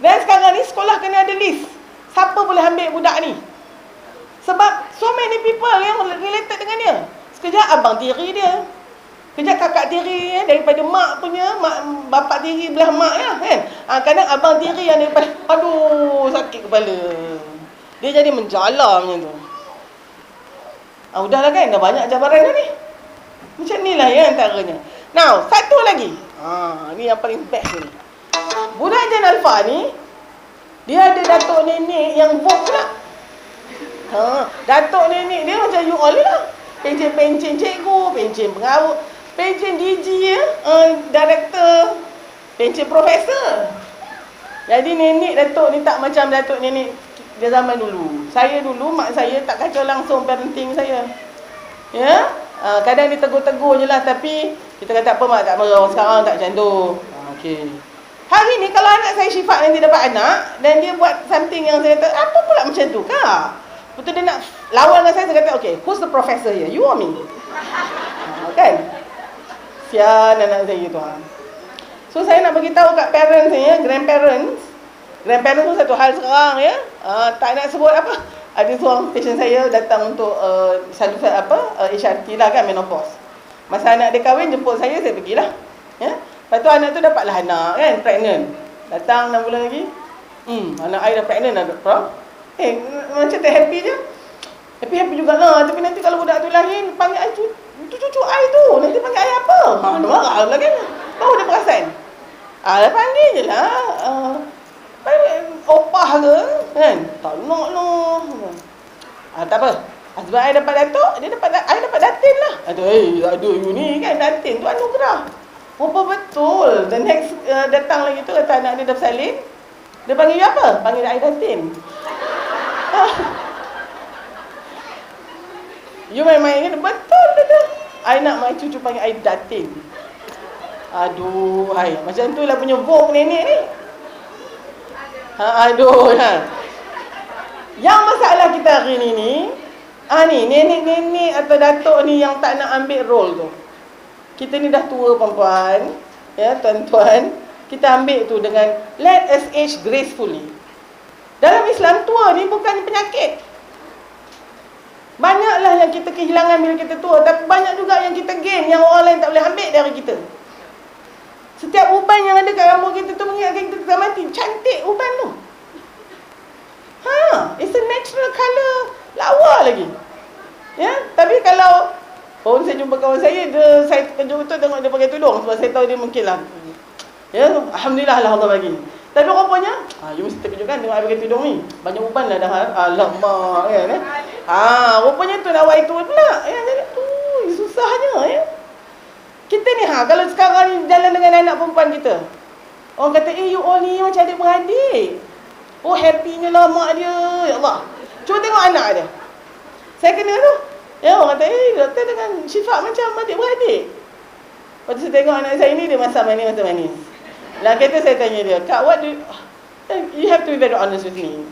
Dan sekarang ni sekolah kena ada list siapa boleh ambil budak ni. Sebab so many people yang related dengan dia. Sekejap abang tiri dia, kejap kakak tiri daripada mak punya, bapak tiri belah mak kan. Kadang abang tiri yang daripada, aduh sakit kepala. Dia jadi menjala macam tu. Udahlah kan, dah banyak cabaran dah ni. Macam ni lah ya antaranya. Now, satu lagi. Ni yang paling best ni. Budak Gen Alpha ni, dia ada datuk nenek yang vote pula. Datuk nenek dia macam you all lah. Pencen-pencen cikgu, pencen pengawu, pencen DJ, director, pencen profesor. Jadi nenek datuk ni tak macam datuk nenek dia zaman dulu. Saya dulu, mak saya tak kacau langsung parenting saya. Ya? Kadang dia tegur-tegur je lah, tapi kita kata apa mak, tak marah. Sekarang tak macam tu. Okey. Hari ni kalau anak saya Syifa nanti dapat anak dan dia buat something yang saya kata, apa pula macam tu kak? Betul dia nak lawan dengan saya kata, okay, who's the professor here? You or me? Kan? Sian anak saya tu. So saya nak bagi tahu kat parents ni, grandparents. Grandparents tu satu hal sekarang ya. Tak nak sebut apa. Ada seorang patient saya datang untuk HRT lah kan, menopause. Masa anak dia kahwin, jemput saya pergilah. Ya. Lepas tu anak tu dapatlah anak kan, pregnant. Datang 6 bulan lagi. Anak I dah pregnant dah doktor. Macam tak happy je. Happy jugalah. Tapi nanti kalau budak tu lahir, panggil I cucu I tu. Nanti panggil I apa? Dia marah pula kan. Baru dia perasan. Dia panggil je lah. Opah ke kan? Tak nak lah. Tak apa. Sebab I dapat datuk, I dapat datin lah. Aduh you ni kan, datin tu anugerah. Rupa betul. The next datang lagi tu kata anak dia dah bersalin. Dia panggil you apa? Panggil I datin. You main-main kan? Betul dah. I nak my cucu panggil I datin. Aduh, hai. Macam tu lah punya vogue nenek ni. Aduh. Yang masalah kita hari ni nenek-nenek atau datuk ni yang tak nak ambil role tu. Kita ni dah tua perempuan, ya tuan-tuan. Kita ambil tu dengan let us age gracefully. Dalam Islam, tua ni bukan penyakit. Banyaklah yang kita kehilangan bila kita tua, tapi banyak juga yang kita gain, yang orang lain tak boleh ambil dari kita. Setiap uban yang ada kat rambut kita tu mengingatkan kita tak mati. Cantik uban tu. It's a natural colour. Lawa lagi. Ya, tapi kalau saya jumpa kawan saya, saya terkejut betul tengok dia pakai tudung sebab saya tahu dia mungkinlah. Ya, alhamdulillah lah Allah bagi. Tapi rupanya, you mesti terkejut kan tengok I pakai tudung ni. Banyak uban lah dah. Alamak kan. Rupanya tu nak white tu pula. Jadi susahnya ya. Kita ni kalau sekarang ni jalan dengan anak perempuan kita, orang kata, you all ni macam adik-beradik. Happynya lah mak dia. Ya Allah. Cuba tengok anak dia. Saya kena tu. Ya, orang kata, doktor dengan Syifa macam adik-beradik. Lepas tu saya tengok anak saya ni, dia masa manis. Lah kata saya tanya dia, Kak, what do you have to be very honest with me.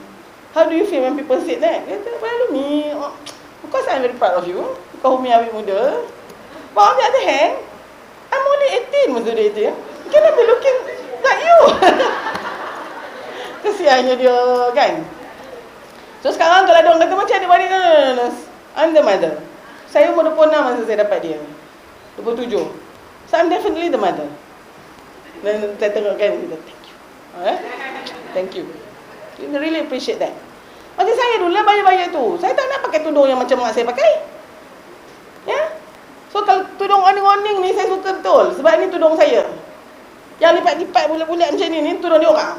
How do you feel when people say that? Dia kata, well, me, of course I'm very proud of you. Kau umi awet muda. But on the other hand, I'm only 18 masa dia itu ya. Cannot be looking like you. Kesiannya dia kan. So sekarang kalau ada orang kata macam adik-beradik, no. I'm the mother. Saya umur 26 masa saya dapat dia. 27. So I'm definitely the mother. Dan saya tengok kan, thank you. Thank you. You really appreciate that. Macam saya dulu lah bayi-bayi tu. Saya tak nak pakai tudung yang macam mak saya pakai. Ya? So kalau tudung oning-oning ni saya suka betul. Sebab ni tudung saya. Yang lipat-lipat bulat-bulat macam ni tudung dia orang.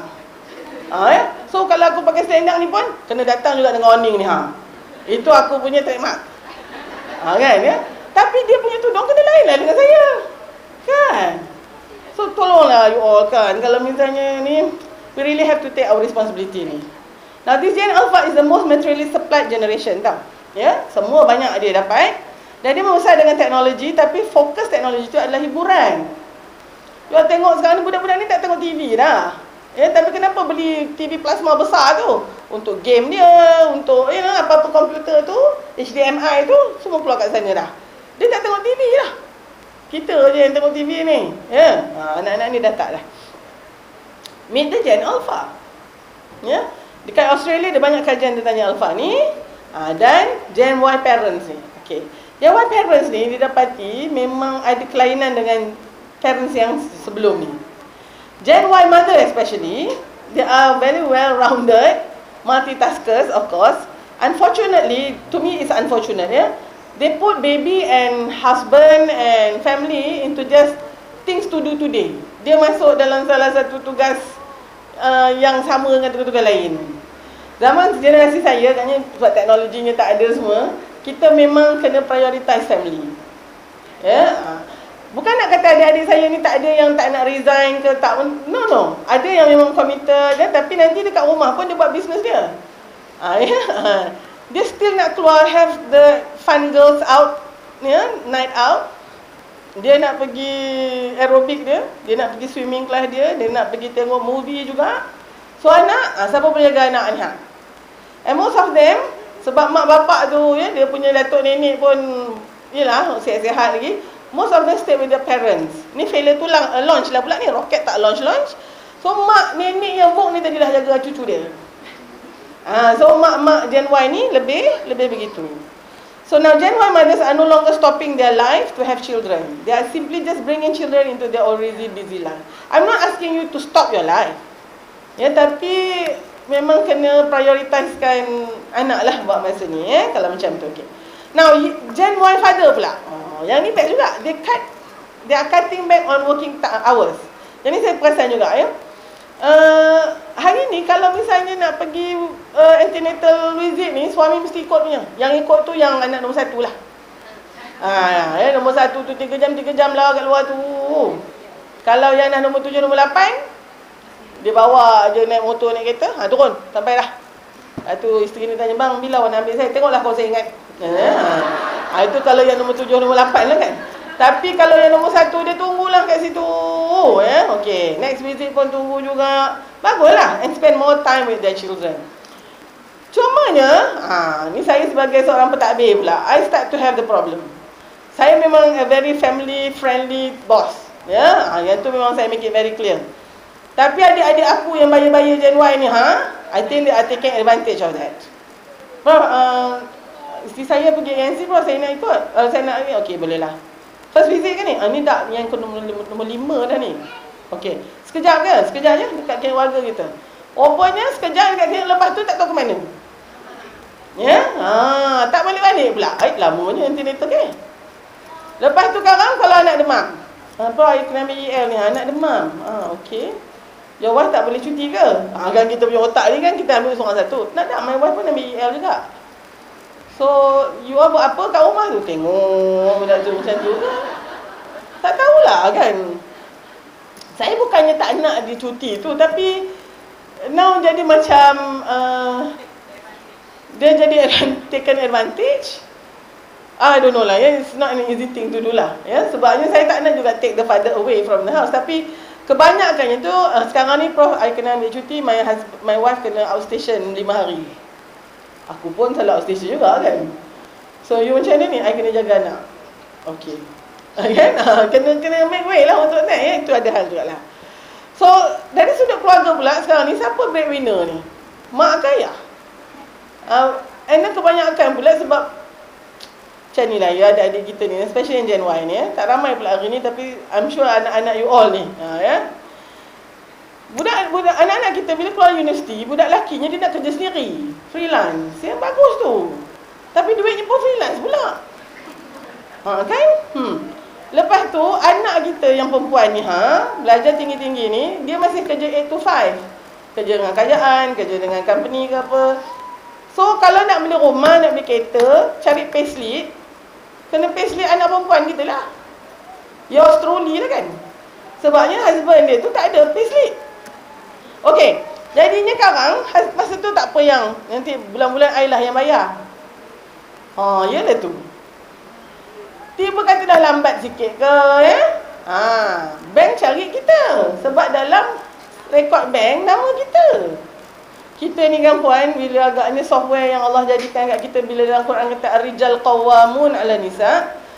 Ya? So kalau aku pakai selendang ni pun kena datang juga dengan oning ni ha. Itu aku punya trademark. Kan ya? Tapi dia punya tudung kena lain lah dengan saya. Kan? So tolonglah you all kan. Kalau misalnya ni, we really have to take our responsibility ni. Now this Gen Alpha is the most materially supplied generation tau. Ya? Semua banyak dia dapat. Dan dia membesar dengan teknologi, tapi fokus teknologi itu adalah hiburan. You all tengok sekarang ni budak-budak ni tak tengok TV dah. Ya, tapi kenapa beli TV plasma besar tu? Untuk game dia, untuk apa-apa komputer tu, HDMI tu, semua keluar kat sana dah. Dia tak tengok TV dah. Kita je yang tengok TV ni. Ya, anak-anak ni dah tak dah. Meet the Gen Alpha. Ya, dekat Australia ada banyak kajian tentang Gen Alpha ni. Dan Gen Y parents ni. Okey. Gen Y parents ni didapati memang ada kelainan dengan parents yang sebelum ni. Gen Y mother especially, they are very well-rounded, multitaskers of course. Unfortunately, to me it's unfortunate ya. They put baby and husband and family into just things to do today. Dia masuk dalam salah satu tugas yang sama dengan tugas-tugas lain. Zaman generasi saya, katanya sebab teknologinya tak ada semua, kita memang kena prioritize family. Ya. Bukan nak kata adik-adik saya ni tak ada yang tak nak resign ke tak. No. Ada yang memang committed dan tapi nanti dekat rumah pun dia buat bisnes dia. Dia still nak keluar, have the fun girls out, night out. Dia nak pergi aerobik dia nak pergi swimming class dia nak pergi tengok movie juga. So anak, siapa boleh jaga anak-anak? And most of them, sebab mak bapak tu dia punya datuk nenek pun yelah sihat-sihat lagi. Most of them stay with their parents. Ni failure tu launch lah pula ni. Roket tak launch. So mak nenek yang vogue ni tadi dah jaga cucu dia. So mak-mak Gen Y ni lebih begitu. So now Gen Y mothers are no longer stopping their life to have children. They are simply just bringing children into their already busy life. I'm not asking you to stop your life. Ya, tapi memang kena prioritaskan anak lah buat masa ni kalau macam tu. Okay. Now Gen Y father pula. Yang ni best juga. They are cutting back on working hours. Yang ni saya perasan juga ya. Hari ni kalau misalnya nak pergi antenatal visit ni, suami mesti ikut punya. Yang ikut tu yang anak nombor 1 lah. Nombor 1 tu 3 jam lah kat luar tu. Kalau yang dah nombor 7, nombor 8, dia bawa je naik motor, naik kereta, turun, sampai dah. Tu isteri ni tanya, bang, bila awak nak ambil saya? Tengoklah kalau saya ingat. Itu kalau yang nombor 7, nombor 8 lah kan. Tapi kalau yang nombor 1, dia tunggulah kat situ. Okay, next visit pun tunggu juga. Baguslah, and spend more time with their children. Cumanya, ni saya sebagai seorang pentadbir pula, I start to have the problem. Saya memang a very family friendly boss. Yang tu memang saya make it very clear. Tapi adik-adik aku yang bayar-bayar Gen Y ni, I think they are taking advantage of that. Isteri saya pergi ANC pun saya nak ikut. Saya nak ni, okey boleh lah. First visit kan ni? Ni dah yang nombor 5 dah ni. Okey. Sekejap ke? Sekejap je dekat keluarga kita. Rupanya sekejap dekat dia, lepas tu tak tahu ke mana. Tak balik-balik pula. Lamanya antenatal ke. Lepas tu sekarang kalau anak demam. Apa kena ambil EL ni? Anak demam. Okey. Your wife tak boleh cuti ke? Kan kita punya otak ni kan kita ambil seorang satu. Tak, my wife pun ambil EL juga. So, you all buat apa kat rumah tu? Tengok budak tu macam tu ke? Tak tahulah kan. Saya bukannya tak nak dia cuti tu, tapi now jadi macam dia jadi taken advantage. I don't know lah. It's not an easy thing to do lah. Sebabnya saya tak nak juga take the father away from the house. Tapi kebanyakannya tu sekarang ni Prof, I kena ambil cuti, my wife kena outstation 5 hari. Aku pun selalu outstation juga kan. So you macam mana ni? I kena jaga anak. Okay. Kan? Kena make way lah untuk naik ya. Itu ada hal juga lah. So, dari sudut keluarga pula sekarang ni, siapa breadwinner ni? Mak ke ayah? And then kebanyakan pula sebab macam ni lah ya, adik-adik kita ni, especially yang Gen Y ni ya. Tak ramai pula hari ni, tapi I'm sure anak-anak you all ni ya. Budak anak-anak kita bila keluar universiti, budak lakinya dia nak kerja sendiri, freelance. Yang bagus tu. Tapi duitnya pun freelance pula. Kan? Lepas tu anak kita yang perempuan ni belajar tinggi-tinggi ni, dia masih kerja 8 to 5. Kerja dengan kerajaan, kerja dengan company ke apa. So kalau nak beli rumah, nak beli kereta, cari payslip, kena payslip anak perempuan kita lah. Yours truly lah kan. Sebabnya husband dia tu tak ada payslip. Okey, jadinya sekarang masa tu tak apa yang nanti bulan-bulan Ailah yang bayar. Yalah tu. Tiba kata dah lambat sikit ke ya? Bank cari kita sebab dalam rekod bank nama kita. Kita ni kan puan, bila agaknya software yang Allah jadikan kat kita, bila dalam Quran kata ar-rijal qawwamun 'ala nisa,